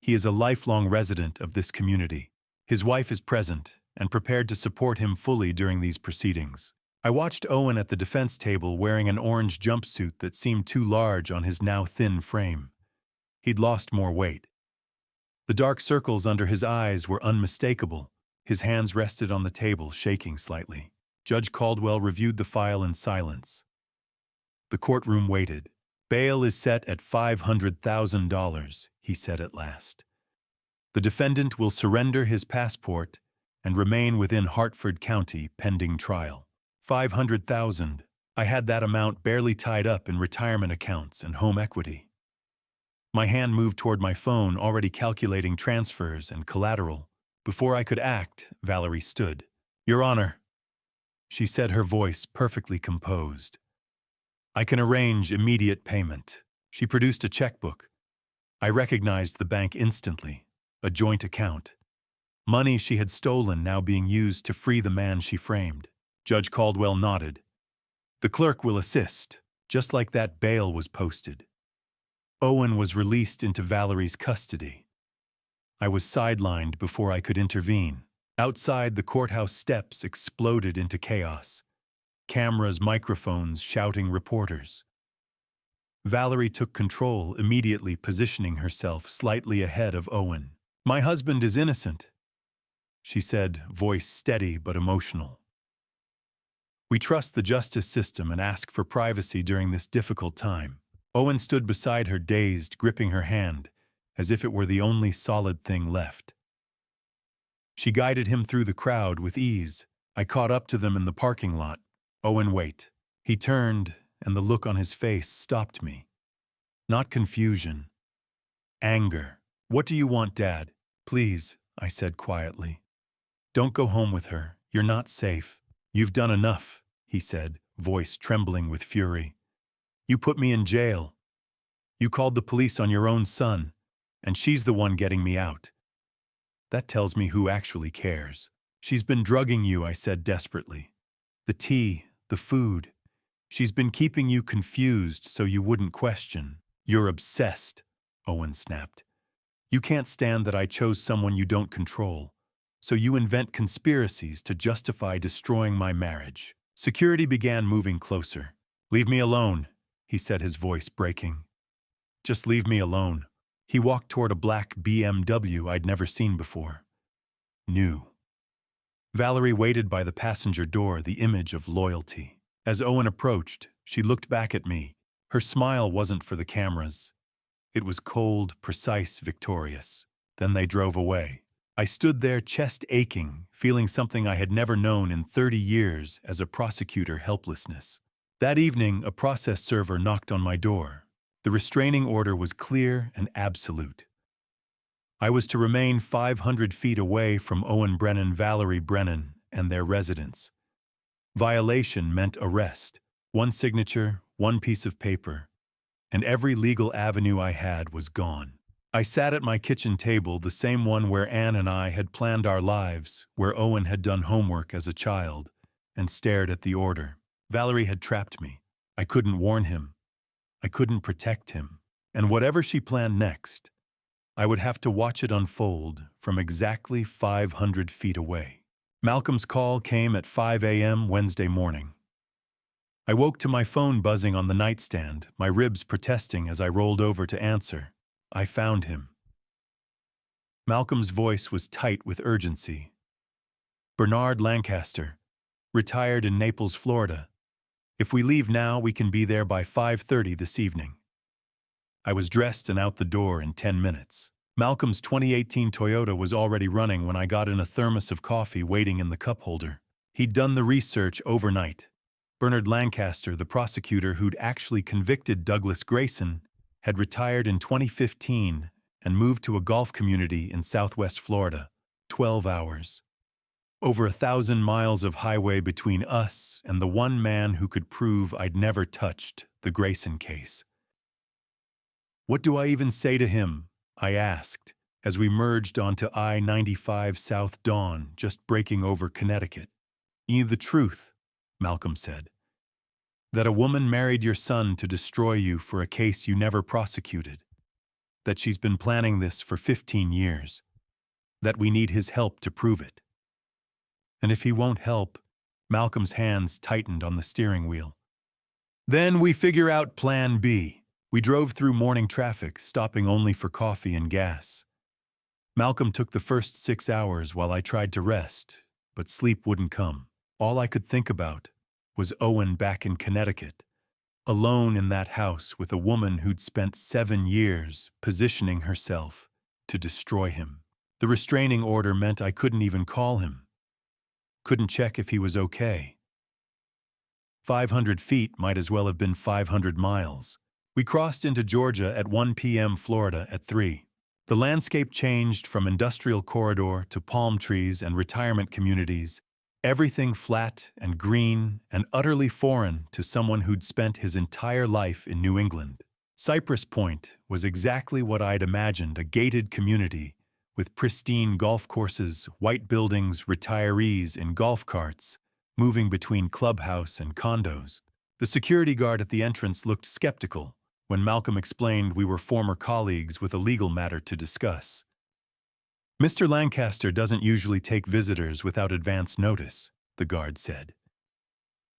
He is a lifelong resident of this community. His wife is present and prepared to support him fully during these proceedings. I watched Owen at the defense table wearing an orange jumpsuit that seemed too large on his now thin frame. He'd lost more weight. The dark circles under his eyes were unmistakable. His hands rested on the table, shaking slightly. Judge Caldwell reviewed the file in silence. The courtroom waited. Bail is set at $500,000, he said at last. The defendant will surrender his passport and remain within Hartford County pending trial. $500,000. I had that amount barely tied up in retirement accounts and home equity. My hand moved toward my phone, already calculating transfers and collateral. Before I could act, Valerie stood. Your Honor, she said, her voice perfectly composed. I can arrange immediate payment. She produced a checkbook. I recognized the bank instantly, a joint account. Money she had stolen now being used to free the man she framed. Judge Caldwell nodded. The clerk will assist, just like that bail was posted. Owen was released into Valerie's custody. I was sidelined before I could intervene. Outside, the courthouse steps exploded into chaos. Cameras, microphones, shouting reporters. Valerie took control, immediately positioning herself slightly ahead of Owen. My husband is innocent, she said, voice steady but emotional. We trust the justice system and ask for privacy during this difficult time. Owen stood beside her, dazed, gripping her hand, as if it were the only solid thing left. She guided him through the crowd with ease. I caught up to them in the parking lot. Owen, wait. He turned, and the look on his face stopped me. Not confusion. Anger. What do you want, Dad? Please, I said quietly. Don't go home with her. You're not safe. You've done enough, he said, voice trembling with fury. You put me in jail. You called the police on your own son, and she's the one getting me out. That tells me who actually cares. She's been drugging you, I said desperately. The tea, the food. She's been keeping you confused so you wouldn't question. You're obsessed, Owen snapped. You can't stand that I chose someone you don't control, so you invent conspiracies to justify destroying my marriage. Security began moving closer. Leave me alone, he said, his voice breaking. Just leave me alone. He walked toward a black BMW I'd never seen before. New. Valerie waited by the passenger door, the image of loyalty. As Owen approached, she looked back at me. Her smile wasn't for the cameras. It was cold, precise, victorious. Then they drove away. I stood there, chest aching, feeling something I had never known in 30 years as a prosecutor, helplessness. That evening, a process server knocked on my door. The restraining order was clear and absolute. I was to remain 500 feet away from Owen Brennan, Valerie Brennan, and their residence. Violation meant arrest. One signature, one piece of paper, and every legal avenue I had was gone. I sat at my kitchen table, the same one where Anne and I had planned our lives, where Owen had done homework as a child, and stared at the order. Valerie had trapped me. I couldn't warn him. I couldn't protect him. And whatever she planned next, I would have to watch it unfold from exactly 500 feet away. Malcolm's call came at 5 a.m. Wednesday morning. I woke to my phone buzzing on the nightstand, my ribs protesting as I rolled over to answer. I found him. Malcolm's voice was tight with urgency. Bernard Lancaster, retired in Naples, Florida. If we leave now, we can be there by 5:30 this evening. I was dressed and out the door in 10 minutes. Malcolm's 2018 Toyota was already running when I got in a thermos of coffee waiting in the cup holder. He'd done the research overnight. Bernard Lancaster, the prosecutor who'd actually convicted Douglas Grayson, had retired in 2015 and moved to a golf community in southwest Florida. 12 hours. Over 1,000 miles of highway between us and the one man who could prove I'd never touched the Grayson case. What do I even say to him? I asked, as we merged onto I-95 South Dawn, just breaking over Connecticut. The truth, Malcolm said. That a woman married your son to destroy you for a case you never prosecuted. That she's been planning this for 15 years. That we need his help to prove it. And if he won't help, Malcolm's hands tightened on the steering wheel. Then we figure out Plan B. We drove through morning traffic, stopping only for coffee and gas. Malcolm took the first 6 hours while I tried to rest, but sleep wouldn't come. All I could think about was Owen back in Connecticut, alone in that house with a woman who'd spent 7 years positioning herself to destroy him. The restraining order meant I couldn't even call him. Couldn't check if he was okay. 500 feet might as well have been 500 miles. We crossed into Georgia at 1 p.m., Florida at 3. The landscape changed from industrial corridor to palm trees and retirement communities, everything flat and green and utterly foreign to someone who'd spent his entire life in New England. Cypress Point was exactly what I'd imagined, a gated community with pristine golf courses, white buildings, retirees in golf carts, moving between clubhouse and condos. The security guard at the entrance looked skeptical when Malcolm explained we were former colleagues with a legal matter to discuss. Mr. Lancaster doesn't usually take visitors without advance notice, the guard said.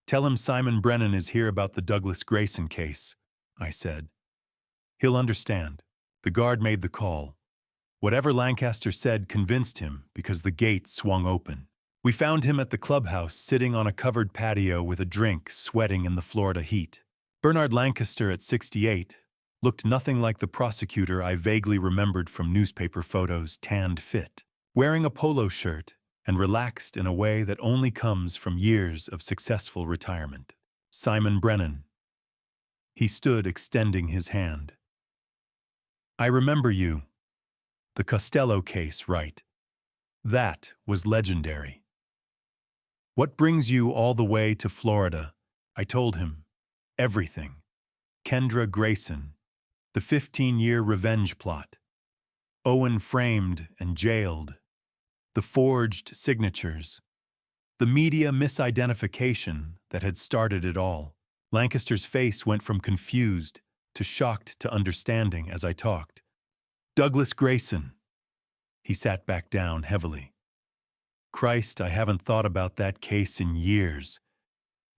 Tell him Simon Brennan is here about the Douglas Grayson case, I said. He'll understand. The guard made the call. Whatever Lancaster said convinced him because the gate swung open. We found him at the clubhouse sitting on a covered patio with a drink, sweating in the Florida heat. Bernard Lancaster at 68 looked nothing like the prosecutor I vaguely remembered from newspaper photos, tanned fit, wearing a polo shirt and relaxed in a way that only comes from years of successful retirement. Simon Brennan. He stood extending his hand. I remember you. The Costello case, right? That was legendary. What brings you all the way to Florida? I told him. Everything. Kendra Grayson. The 15-year revenge plot. Owen framed and jailed. The forged signatures. The media misidentification that had started it all. Lancaster's face went from confused to shocked to understanding as I talked. Douglas Grayson. He sat back down heavily. Christ, I haven't thought about that case in years.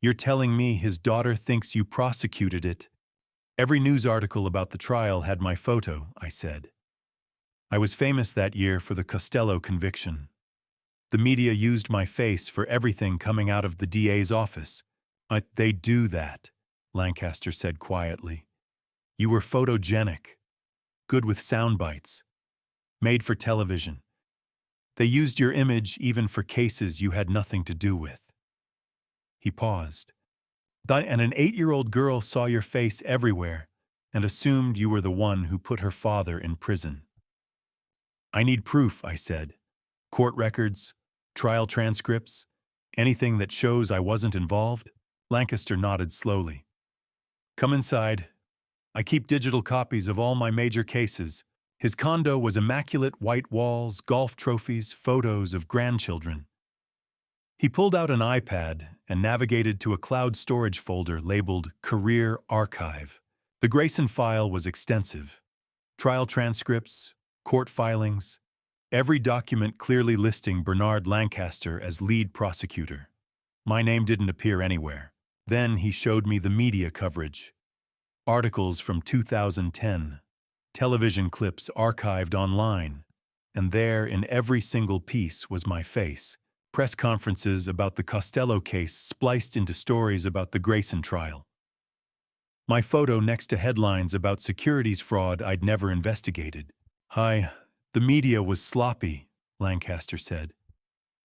You're telling me his daughter thinks you prosecuted it? Every news article about the trial had my photo, I said. I was famous that year for the Costello conviction. The media used my face for everything coming out of the DA's office. They do that, Lancaster said quietly. You were photogenic, good with sound bites, made for television. They used your image even for cases you had nothing to do with. He paused. And an 8-year-old girl saw your face everywhere and assumed you were the one who put her father in prison. I need proof, I said. Court records, trial transcripts, anything that shows I wasn't involved? Lancaster nodded slowly. Come inside. I keep digital copies of all my major cases. His condo was immaculate white walls, golf trophies, photos of grandchildren. He pulled out an iPad and navigated to a cloud storage folder labeled Career Archive. The Grayson file was extensive. Trial transcripts, court filings, every document clearly listing Bernard Lancaster as lead prosecutor. My name didn't appear anywhere. Then he showed me the media coverage. Articles from 2010, television clips archived online, and there in every single piece was my face. Press conferences about the Costello case spliced into stories about the Grayson trial. My photo next to headlines about securities fraud I'd never investigated. Hi, the media was sloppy, Lancaster said.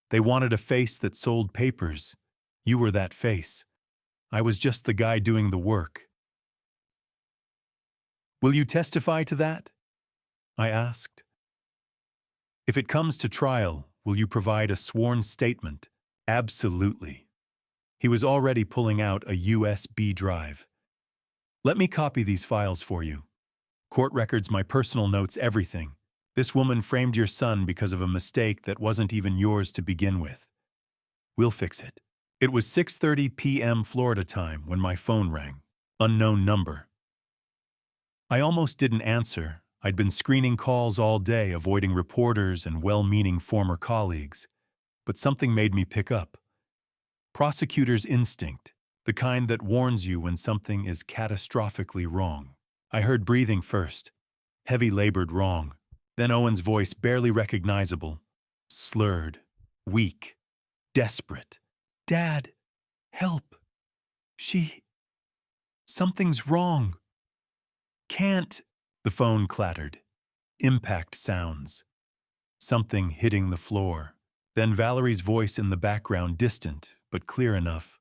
They wanted a face that sold papers. You were that face. I was just the guy doing the work. Will you testify to that? I asked. If it comes to trial, Will you provide a sworn statement? Absolutely. He was already pulling out a USB drive. Let me copy these files for you. Court records, my personal notes, everything. This woman framed your son because of a mistake that wasn't even yours to begin with. We'll fix it. It was 6:30 p.m. Florida time when my phone rang. Unknown number. I almost didn't answer. I'd been screening calls all day, avoiding reporters and well-meaning former colleagues. But something made me pick up. Prosecutor's instinct, the kind that warns you when something is catastrophically wrong. I heard breathing first, heavy-labored wrong. Then Owen's voice, barely recognizable, slurred, weak, desperate. Dad, help. Something's wrong. Can't. The phone clattered. Impact sounds. Something hitting the floor. Then Valerie's voice in the background, distant, but clear enough.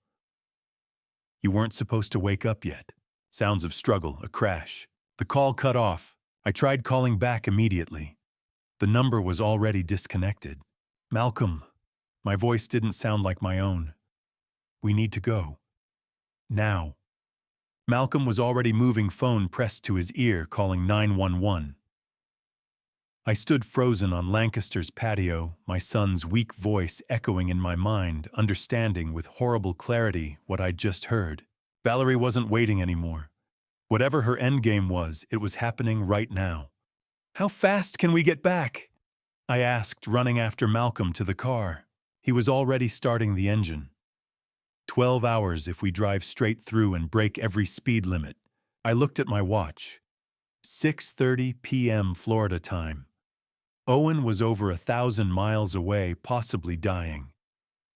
You weren't supposed to wake up yet. Sounds of struggle, a crash. The call cut off. I tried calling back immediately. The number was already disconnected. Malcolm. My voice didn't sound like my own. We need to go. Now. Malcolm was already moving, phone pressed to his ear, calling 911. I stood frozen on Lancaster's patio, my son's weak voice echoing in my mind, understanding with horrible clarity what I'd just heard. Valerie wasn't waiting anymore. Whatever her endgame was, it was happening right now. How fast can we get back? I asked, running after Malcolm to the car. He was already starting the engine. 12 hours if we drive straight through and break every speed limit. I looked at my watch. 6:30 p.m. Florida time. Owen was over 1,000 miles away, possibly dying.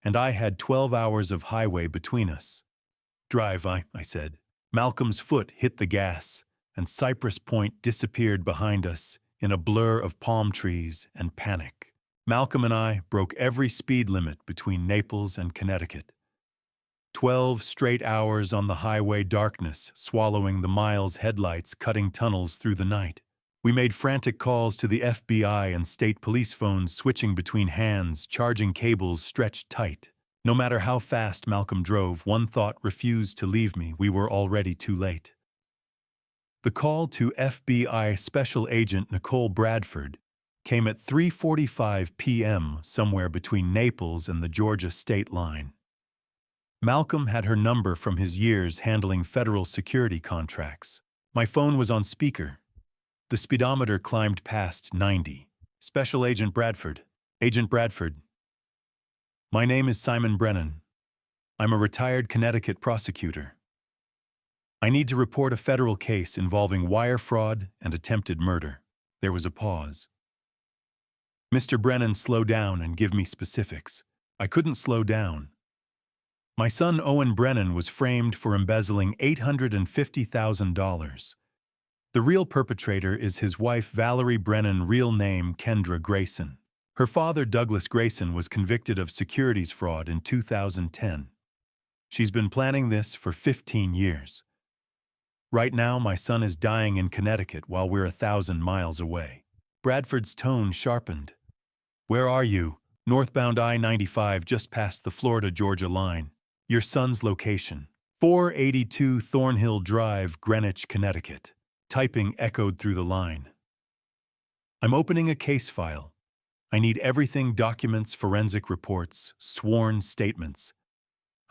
And I had 12 hours of highway between us. Drive, I said. Malcolm's foot hit the gas, and Cypress Point disappeared behind us in a blur of palm trees and panic. Malcolm and I broke every speed limit between Naples and Connecticut. 12 straight hours on the highway, darkness swallowing the miles, headlights cutting tunnels through the night. We made frantic calls to the FBI and state police phones, switching between hands, charging cables stretched tight. No matter how fast Malcolm drove, one thought refused to leave me: we were already too late. The call to FBI Special Agent Nicole Bradford came at 3:45 p.m. somewhere between Naples and the Georgia state line. Malcolm had her number from his years handling federal security contracts. My phone was on speaker. The speedometer climbed past 90. Special Agent Bradford. Agent Bradford. My name is Simon Brennan. I'm a retired Connecticut prosecutor. I need to report a federal case involving wire fraud and attempted murder. There was a pause. Mr. Brennan, slow down and give me specifics. I couldn't slow down. My son Owen Brennan was framed for embezzling $850,000. The real perpetrator is his wife Valerie Brennan, real name Kendra Grayson. Her father Douglas Grayson was convicted of securities fraud in 2010. She's been planning this for 15 years. Right now, my son is dying in Connecticut while we're 1,000 miles away. Bradford's tone sharpened. Where are you? Northbound I-95, just past the Florida-Georgia line. Your son's location. 482 Thornhill Drive, Greenwich, Connecticut. Typing echoed through the line. I'm opening a case file. I need everything: documents, forensic reports, sworn statements.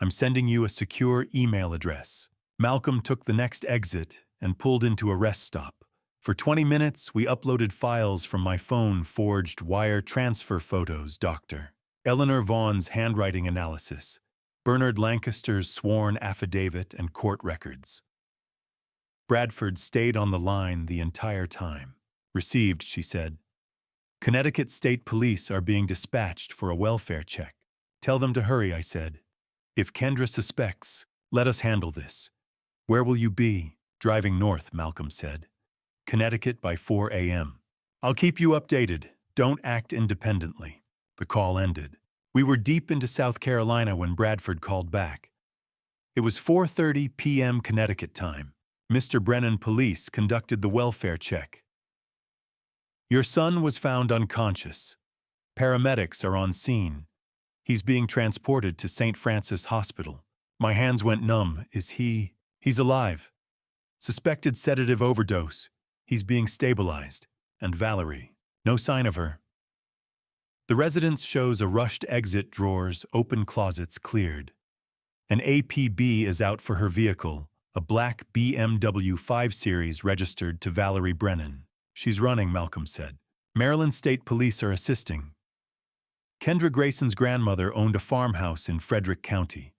I'm sending you a secure email address. Malcolm took the next exit and pulled into a rest stop. For 20 minutes, we uploaded files from my phone, forged wire transfer photos, Dr. Eleanor Vaughn's handwriting analysis, Bernard Lancaster's sworn affidavit, and court records. Bradford stayed on the line the entire time. Received, she said. Connecticut State Police are being dispatched for a welfare check. Tell them to hurry, I said. If Kendra suspects, let us handle this. Where will you be? Driving north, Malcolm said. Connecticut by 4 a.m. I'll keep you updated. Don't act independently. The call ended. We were deep into South Carolina when Bradford called back. It was 4:30 p.m. Connecticut time. Mr. Brennan, police conducted the welfare check. Your son was found unconscious. Paramedics are on scene. He's being transported to St. Francis Hospital. My hands went numb. Is he? He's alive. Suspected sedative overdose. He's being stabilized. And Valerie. No sign of her. The residence shows a rushed exit, drawers, open closets cleared. An APB is out for her vehicle, a black BMW 5 Series registered to Valerie Brennan. She's running, Malcolm said. Maryland State Police are assisting. Kendra Grayson's grandmother owned a farmhouse in Frederick County,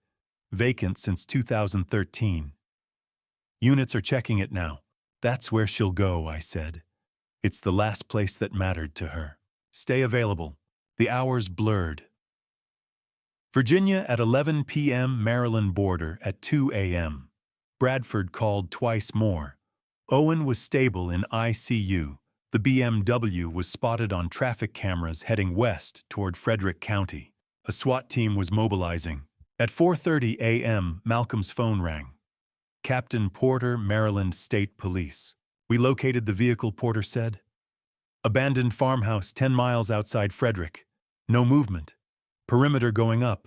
vacant since 2013. Units are checking it now. That's where she'll go, I said. It's the last place that mattered to her. Stay available. The hours blurred. Virginia at 11 p.m., Maryland border at 2 a.m. Bradford called twice more. Owen was stable in ICU. The BMW was spotted on traffic cameras heading west toward Frederick County. A SWAT team was mobilizing. At 4:30 a.m., Malcolm's phone rang. Captain Porter, Maryland State Police. We located the vehicle, Porter said. Abandoned farmhouse 10 miles outside Frederick. No movement. Perimeter going up.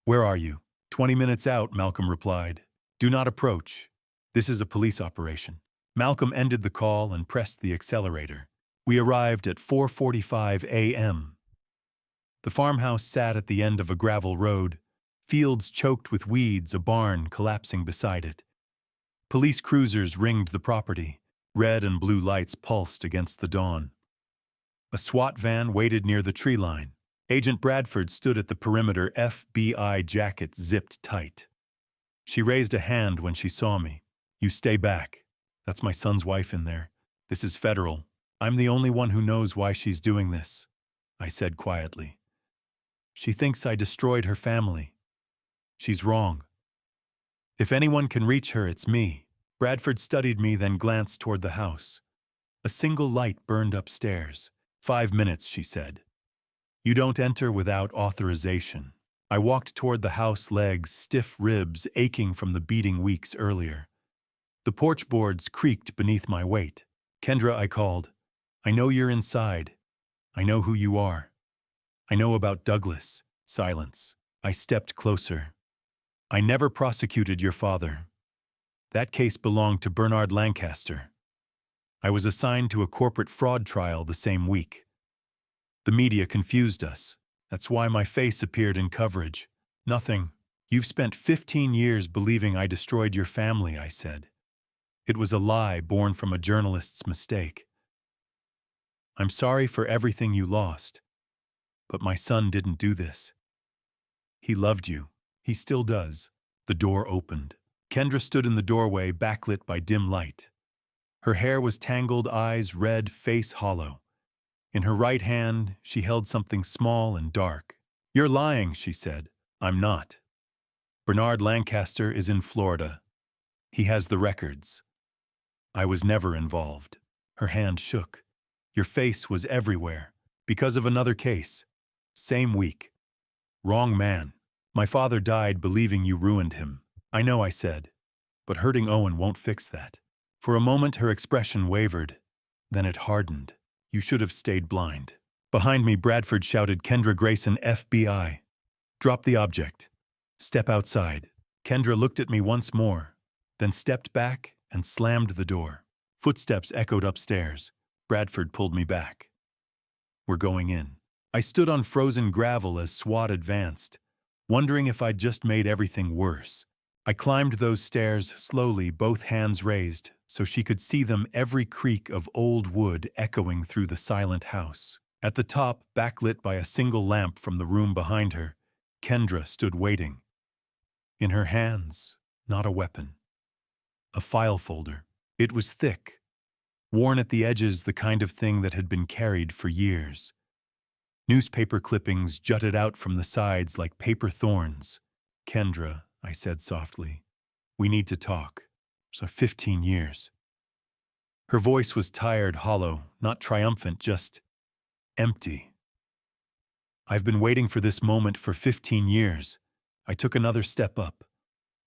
Where are you? 20 minutes out, Malcolm replied. Do not approach. This is a police operation. Malcolm ended the call and pressed the accelerator. We arrived at 4:45 a.m. The farmhouse sat at the end of a gravel road, fields choked with weeds, a barn collapsing beside it. Police cruisers ringed the property. Red and blue lights pulsed against the dawn. A SWAT van waited near the tree line. Agent Bradford stood at the perimeter, FBI jacket zipped tight. She raised a hand when she saw me. You stay back. That's my son's wife in there. This is federal. I'm the only one who knows why she's doing this, I said quietly. She thinks I destroyed her family. She's wrong. If anyone can reach her, it's me. Bradford studied me, then glanced toward the house. A single light burned upstairs. 5 minutes, she said. You don't enter without authorization. I walked toward the house, legs, stiff ribs aching from the beating weeks earlier. The porch boards creaked beneath my weight. Kendra, I called. I know you're inside. I know who you are. I know about Douglas. Silence. I stepped closer. I never prosecuted your father. That case belonged to Bernard Lancaster. I was assigned to a corporate fraud trial the same week. The media confused us. That's why my face appeared in coverage. Nothing. You've spent 15 years believing I destroyed your family, I said. It was a lie born from a journalist's mistake. I'm sorry for everything you lost, but my son didn't do this. He loved you. He still does. The door opened. Kendra stood in the doorway, backlit by dim light. Her hair was tangled, eyes red, face hollow. In her right hand, she held something small and dark. You're lying, she said. I'm not. Bernard Lancaster is in Florida. He has the records. I was never involved. Her hand shook. Your face was everywhere. Because of another case. Same week. Wrong man. My father died believing you ruined him. I know, I said. But hurting Owen won't fix that. For a moment her expression wavered. Then it hardened. You should have stayed blind. Behind me, Bradford shouted, Kendra Grayson, FBI. Drop the object. Step outside. Kendra looked at me once more, then stepped back and slammed the door. Footsteps echoed upstairs. Bradford pulled me back. We're going in. I stood on frozen gravel as SWAT advanced, wondering if I'd just made everything worse. I climbed those stairs slowly, both hands raised, so she could see them, every creak of old wood echoing through the silent house. At the top, backlit by a single lamp from the room behind her, Kendra stood waiting. In her hands, not a weapon. A file folder. It was thick, worn at the edges, the kind of thing that had been carried for years. Newspaper clippings jutted out from the sides like paper thorns. Kendra, I said softly, we need to talk. So 15 years. Her voice was tired, hollow, not triumphant, just empty. I've been waiting for this moment for 15 years. I took another step up.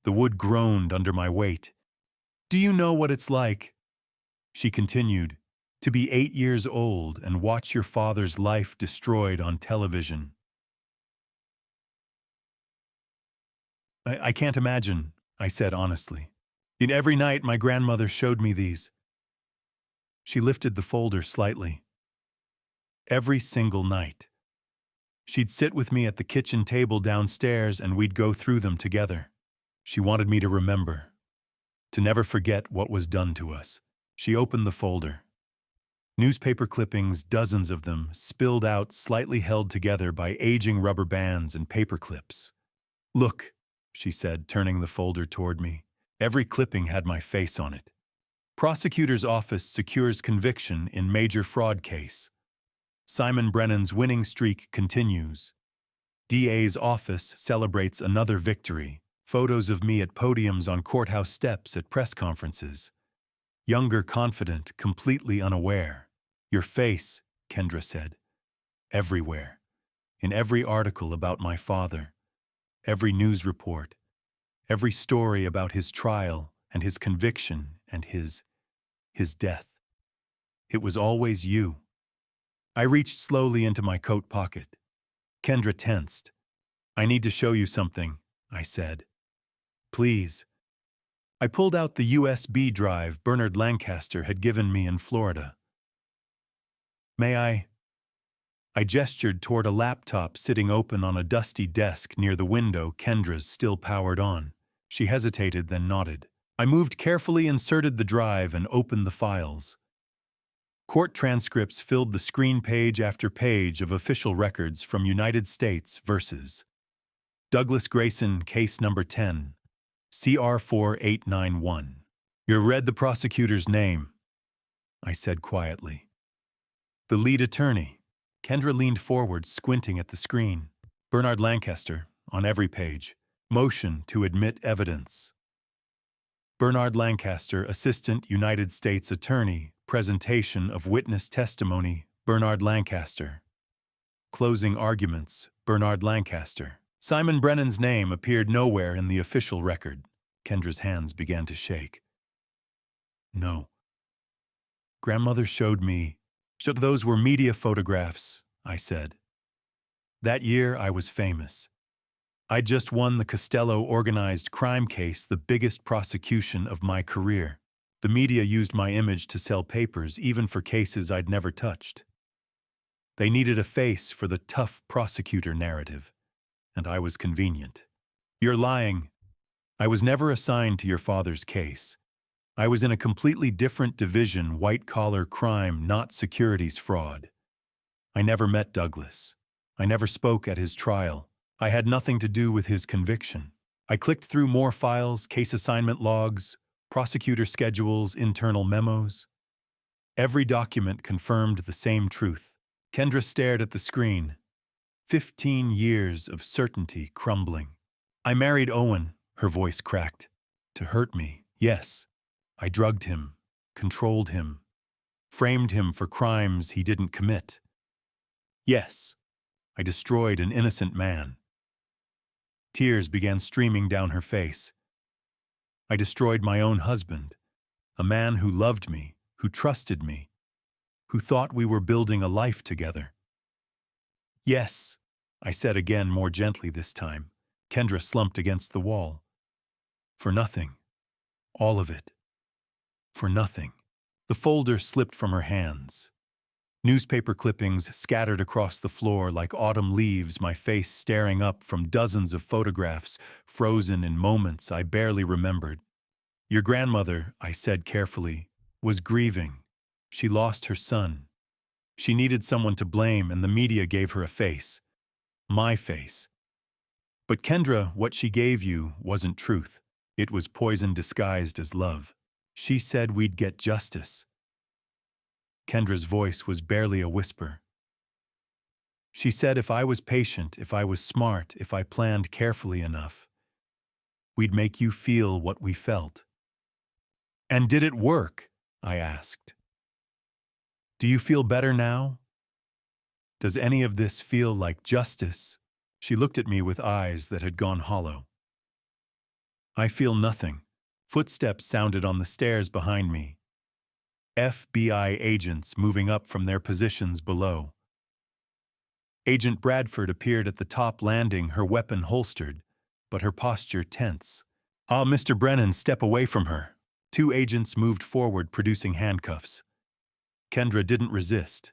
The wood groaned under my weight. Do you know what it's like? She continued. To be 8 years old and watch your father's life destroyed on television. I can't imagine, I said honestly. In every night my grandmother showed me these. She lifted the folder slightly. Every single night. She'd sit with me at the kitchen table downstairs and we'd go through them together. She wanted me to remember, to never forget what was done to us. She opened the folder. Newspaper clippings, dozens of them, spilled out, slightly held together by aging rubber bands and paper clips. Look, she said, turning the folder toward me. Every clipping had my face on it. Prosecutor's office secures conviction in major fraud case. Simon Brennan's winning streak continues. DA's office celebrates another victory. Photos of me at podiums on courthouse steps at press conferences. Younger, confident, completely unaware. Your face, Kendra said. Everywhere. In every article about my father. Every news report. Every story about his trial and his conviction and his death. It was always you. I reached slowly into my coat pocket. Kendra tensed. I need to show you something, I said. Please. I pulled out the USB drive Bernard Lancaster had given me in Florida. May I? I gestured toward a laptop sitting open on a dusty desk near the window Kendra's still powered on. She hesitated, then nodded. I moved carefully, inserted the drive, and opened the files. Court transcripts filled the screen, page after page of official records from United States versus Douglas Grayson, case number 10, CR 4891. You read the prosecutor's name, I said quietly. The lead attorney. Kendra leaned forward, squinting at the screen. Bernard Lancaster, on every page. Motion to admit evidence. Bernard Lancaster, Assistant United States Attorney, presentation of witness testimony, Bernard Lancaster. Closing arguments, Bernard Lancaster. Simon Brennan's name appeared nowhere in the official record. Kendra's hands began to shake. No. Grandmother showed me. Those were media photographs, I said. That year I was famous. I'd just won the Costello organized crime case, the biggest prosecution of my career. The media used my image to sell papers, even for cases I'd never touched. They needed a face for the tough prosecutor narrative, and I was convenient. You're lying. I was never assigned to your father's case. I was in a completely different division, white-collar crime, not securities fraud. I never met Douglas. I never spoke at his trial. I had nothing to do with his conviction. I clicked through more files, case assignment logs, prosecutor schedules, internal memos. Every document confirmed the same truth. Kendra stared at the screen. 15 years of certainty crumbling. I married Owen, her voice cracked. To hurt me, yes. I drugged him, controlled him, framed him for crimes he didn't commit. Yes, I destroyed an innocent man. Tears began streaming down her face. I destroyed my own husband, a man who loved me, who trusted me, who thought we were building a life together. Yes, I said again, more gently this time. Kendra slumped against the wall. For nothing. All of it. For nothing. The folder slipped from her hands. Newspaper clippings scattered across the floor like autumn leaves, my face staring up from dozens of photographs, frozen in moments I barely remembered. Your grandmother, I said carefully, was grieving. She lost her son. She needed someone to blame, and the media gave her a face. My face. But Kendra, what she gave you wasn't truth. It was poison disguised as love. She said we'd get justice. Kendra's voice was barely a whisper. She said if I was patient, if I was smart, if I planned carefully enough, we'd make you feel what we felt. And did it work? I asked. Do you feel better now? Does any of this feel like justice? She looked at me with eyes that had gone hollow. I feel nothing. Footsteps sounded on the stairs behind me. FBI agents moving up from their positions below. Agent Bradford appeared at the top landing, her weapon holstered, but her posture tense. "Ah, Mr. Brennan, step away from her." Two agents moved forward, producing handcuffs. Kendra didn't resist.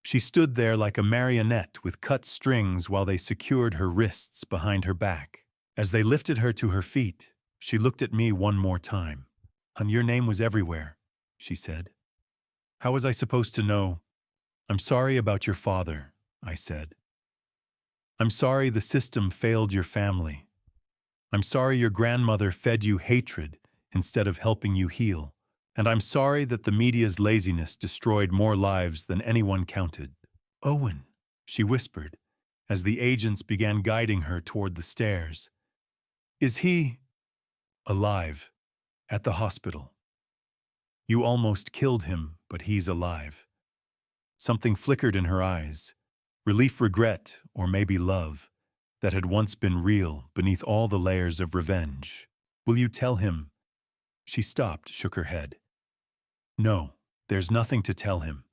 She stood there like a marionette with cut strings while they secured her wrists behind her back. As they lifted her to her feet, she looked at me one more time. "Hun, your name was everywhere," she said. "How was I supposed to know?" "I'm sorry about your father," I said. "I'm sorry the system failed your family. I'm sorry your grandmother fed you hatred instead of helping you heal. And I'm sorry that the media's laziness destroyed more lives than anyone counted." "Owen," she whispered, as the agents began guiding her toward the stairs. "Is he alive? At the hospital. You almost killed him, but he's alive." Something flickered in her eyes. Relief, regret, or maybe love, that had once been real beneath all the layers of revenge. "Will you tell him?" She stopped, shook her head. "No, there's nothing to tell him.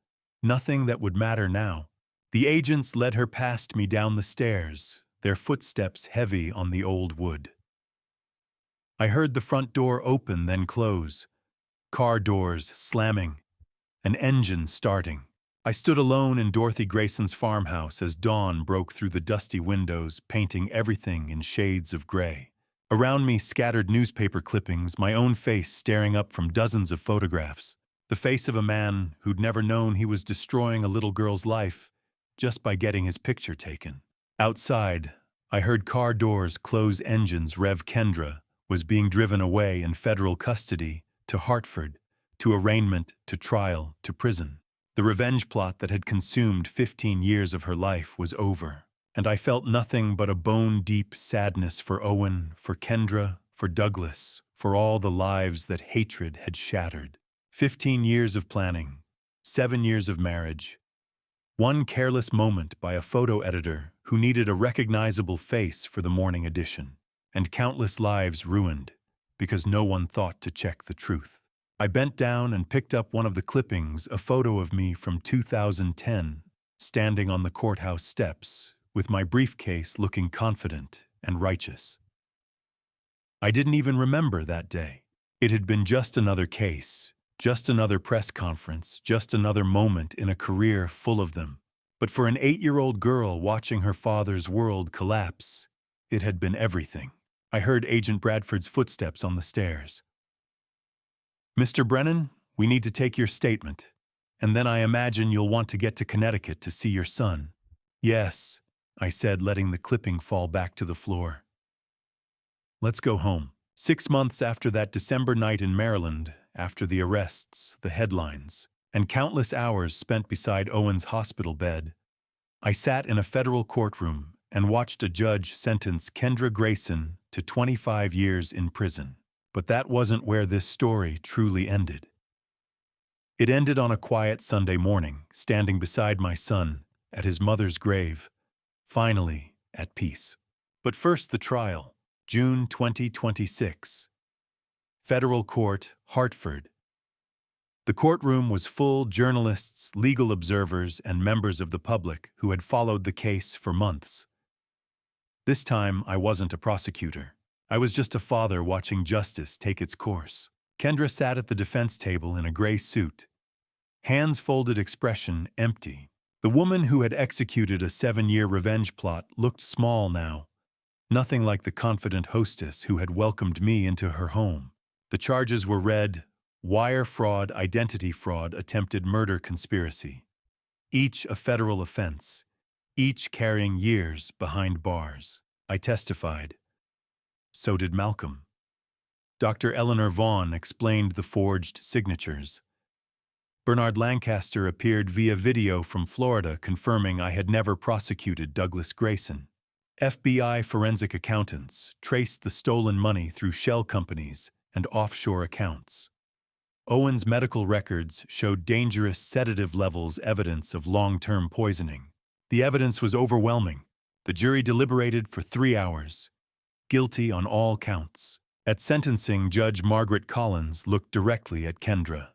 Nothing that would matter now." The agents led her past me down the stairs, their footsteps heavy on the old wood. I heard the front door open, then close, car doors slamming, an engine starting. I stood alone in Dorothy Grayson's farmhouse as dawn broke through the dusty windows, painting everything in shades of gray. Around me scattered newspaper clippings, my own face staring up from dozens of photographs. The face of a man who'd never known he was destroying a little girl's life just by getting his picture taken. Outside, I heard car doors close, engines rev. Kendra was being driven away in federal custody to Hartford, to arraignment, to trial, to prison. The revenge plot that had consumed 15 years of her life was over, and I felt nothing but a bone-deep sadness for Owen, for Kendra, for Douglas, for all the lives that hatred had shattered. 15 years of planning, 7 years of marriage, one careless moment by a photo editor who needed a recognizable face for the morning edition, and countless lives ruined because no one thought to check the truth. I bent down and picked up one of the clippings, a photo of me from 2010, standing on the courthouse steps, with my briefcase looking confident and righteous. I didn't even remember that day. It had been just another case, just another press conference, just another moment in a career full of them. But for an 8-year-old girl watching her father's world collapse, it had been everything. I heard Agent Bradford's footsteps on the stairs. "Mr. Brennan, we need to take your statement, and then I imagine you'll want to get to Connecticut to see your son." "Yes," I said, letting the clipping fall back to the floor. "Let's go home." 6 months after that December night in Maryland, after the arrests, the headlines, and countless hours spent beside Owen's hospital bed, I sat in a federal courtroom and watched a judge sentence Kendra Grayson to 25 years in prison. But that wasn't where this story truly ended. It ended on a quiet Sunday morning, standing beside my son at his mother's grave, finally at peace. But first, the trial, June 2026. Federal Court, Hartford. The courtroom was full, journalists, legal observers, and members of the public who had followed the case for months. This time, I wasn't a prosecutor. I was just a father watching justice take its course. Kendra sat at the defense table in a gray suit, hands folded, expression empty. The woman who had executed a 7-year revenge plot looked small now, nothing like the confident hostess who had welcomed me into her home. The charges were read: wire fraud, identity fraud, attempted murder, conspiracy. Each a federal offense, each carrying years behind bars. I testified. So did Malcolm. Dr. Eleanor Vaughn explained the forged signatures. Bernard Lancaster appeared via video from Florida, confirming I had never prosecuted Douglas Grayson. FBI forensic accountants traced the stolen money through shell companies and offshore accounts. Owen's medical records showed dangerous sedative levels, evidence of long-term poisoning. The evidence was overwhelming. The jury deliberated for 3 hours. Guilty on all counts. At sentencing, Judge Margaret Collins looked directly at Kendra.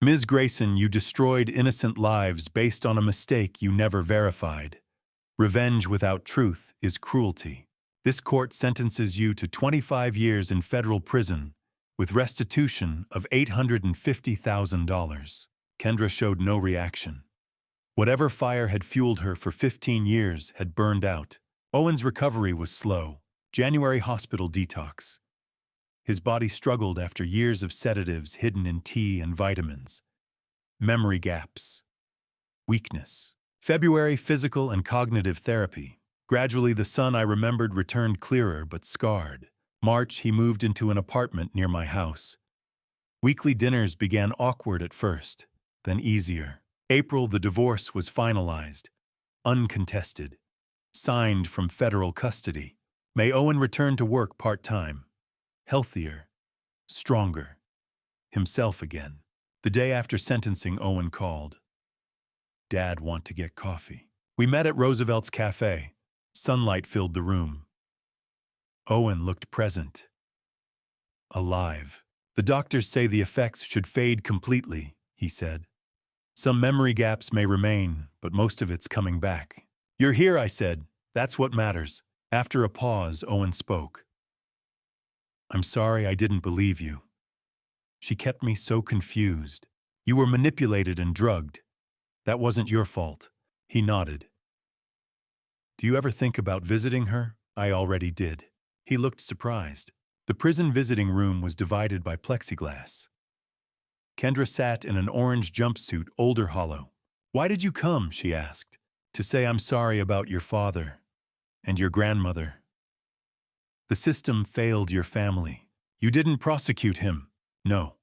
Ms. Grayson, you destroyed innocent lives based on a mistake you never verified. Revenge without truth is cruelty. This court sentences you to 25 years in federal prison with restitution of $850,000. Kendra showed no reaction. Whatever fire had fueled her for 15 years had burned out. Owen's recovery was slow. January hospital detox. His body struggled after years of sedatives hidden in tea and vitamins. Memory gaps. Weakness. February physical and cognitive therapy. Gradually, the son I remembered returned clearer but scarred. March, he moved into an apartment near my house. Weekly dinners began awkward at first, then easier. April, the divorce was finalized, uncontested, signed from federal custody. May, Owen returned to work part-time, healthier, stronger, himself again. The day after sentencing, Owen called. Dad, want to get coffee. We met at Roosevelt's cafe. Sunlight filled the room. Owen looked present, alive. The doctors say the effects should fade completely, he said. Some memory gaps may remain, but most of it's coming back. You're here, I said. That's what matters. After a pause, Owen spoke. I'm sorry I didn't believe you. She kept me so confused. You were manipulated and drugged. That wasn't your fault. He nodded. Do you ever think about visiting her? I already did. He looked surprised. The prison visiting room was divided by plexiglass. Kendra sat in an orange jumpsuit, older hollow. Why did you come? She asked. To say I'm sorry about your father and your grandmother. The system failed your family. You didn't prosecute him. No.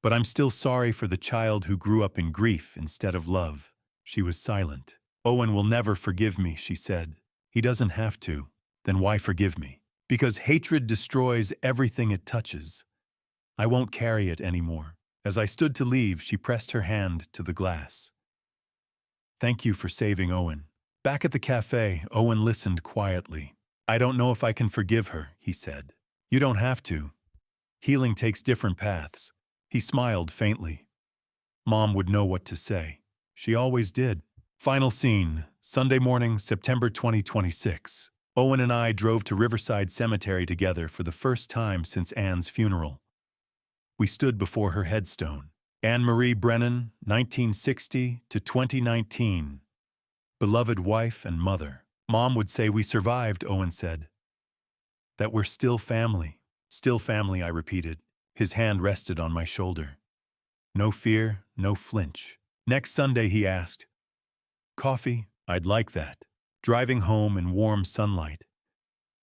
But I'm still sorry for the child who grew up in grief instead of love. She was silent. Owen will never forgive me, she said. He doesn't have to. Then why forgive me? Because hatred destroys everything it touches. I won't carry it anymore. As I stood to leave, she pressed her hand to the glass. Thank you for saving Owen. Back at the cafe, Owen listened quietly. I don't know if I can forgive her, he said. You don't have to. Healing takes different paths. He smiled faintly. Mom would know what to say. She always did. Final scene, Sunday morning, September 2026. Owen and I drove to Riverside Cemetery together for the first time since Anne's funeral. We stood before her headstone. Anne Marie Brennan, 1960 to 2019. Beloved wife and mother. Mom would say we survived, Owen said. That we're still family. Still family, I repeated. His hand rested on my shoulder. No fear, no flinch. Next Sunday, he asked. Coffee? I'd like that. Driving home in warm sunlight.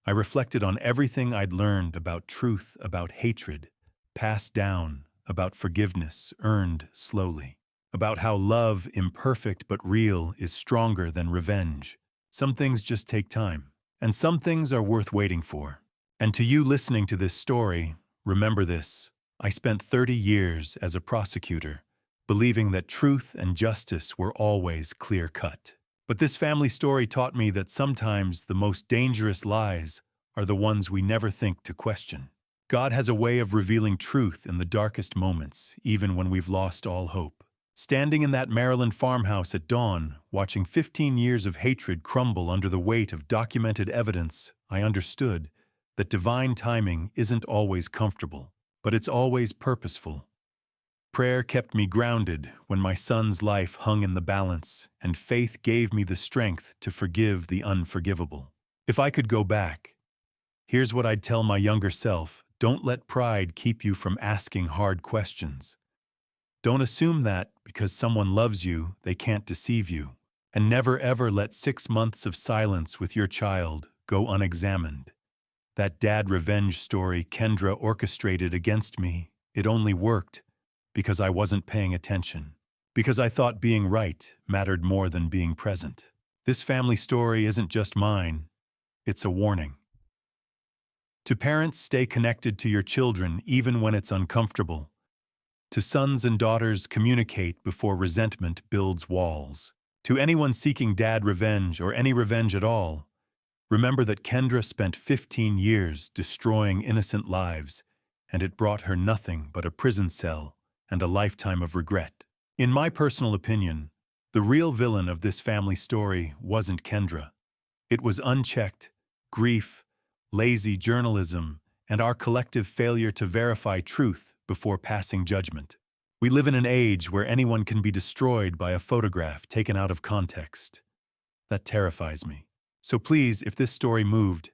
I reflected on everything I'd learned about truth, about hatred, passed down, about forgiveness, earned slowly, about how love, imperfect but real, is stronger than revenge. Some things just take time, and some things are worth waiting for. And to you listening to this story, remember this. I spent 30 years as a prosecutor, believing that truth and justice were always clear-cut. But this family story taught me that sometimes the most dangerous lies are the ones we never think to question. God has a way of revealing truth in the darkest moments, even when we've lost all hope. Standing in that Maryland farmhouse at dawn, watching 15 years of hatred crumble under the weight of documented evidence, I understood that divine timing isn't always comfortable, but it's always purposeful. Prayer kept me grounded when my son's life hung in the balance, and faith gave me the strength to forgive the unforgivable. If I could go back, here's what I'd tell my younger self. Don't let pride keep you from asking hard questions. Don't assume that, because someone loves you, they can't deceive you. And never ever let 6 months of silence with your child go unexamined. That dad revenge story Kendra orchestrated against me, it only worked because I wasn't paying attention. Because I thought being right mattered more than being present. This family story isn't just mine, it's a warning. To parents, stay connected to your children even when it's uncomfortable. To sons and daughters, communicate before resentment builds walls. To anyone seeking dad revenge or any revenge at all, remember that Kendra spent 15 years destroying innocent lives, and it brought her nothing but a prison cell and a lifetime of regret. In my personal opinion, the real villain of this family story wasn't Kendra. It was unchecked grief, lazy journalism, and our collective failure to verify truth before passing judgment. We live in an age where anyone can be destroyed by a photograph taken out of context. That terrifies me. So please, if this story moved,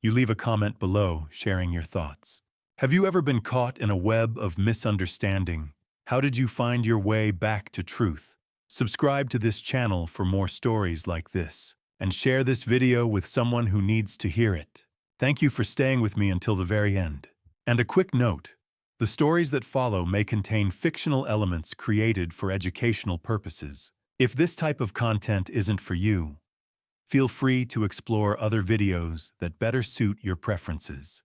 you leave a comment below sharing your thoughts. Have you ever been caught in a web of misunderstanding? How did you find your way back to truth? Subscribe to this channel for more stories like this, and share this video with someone who needs to hear it. Thank you for staying with me until the very end. And a quick note, the stories that follow may contain fictional elements created for educational purposes. If this type of content isn't for you, feel free to explore other videos that better suit your preferences.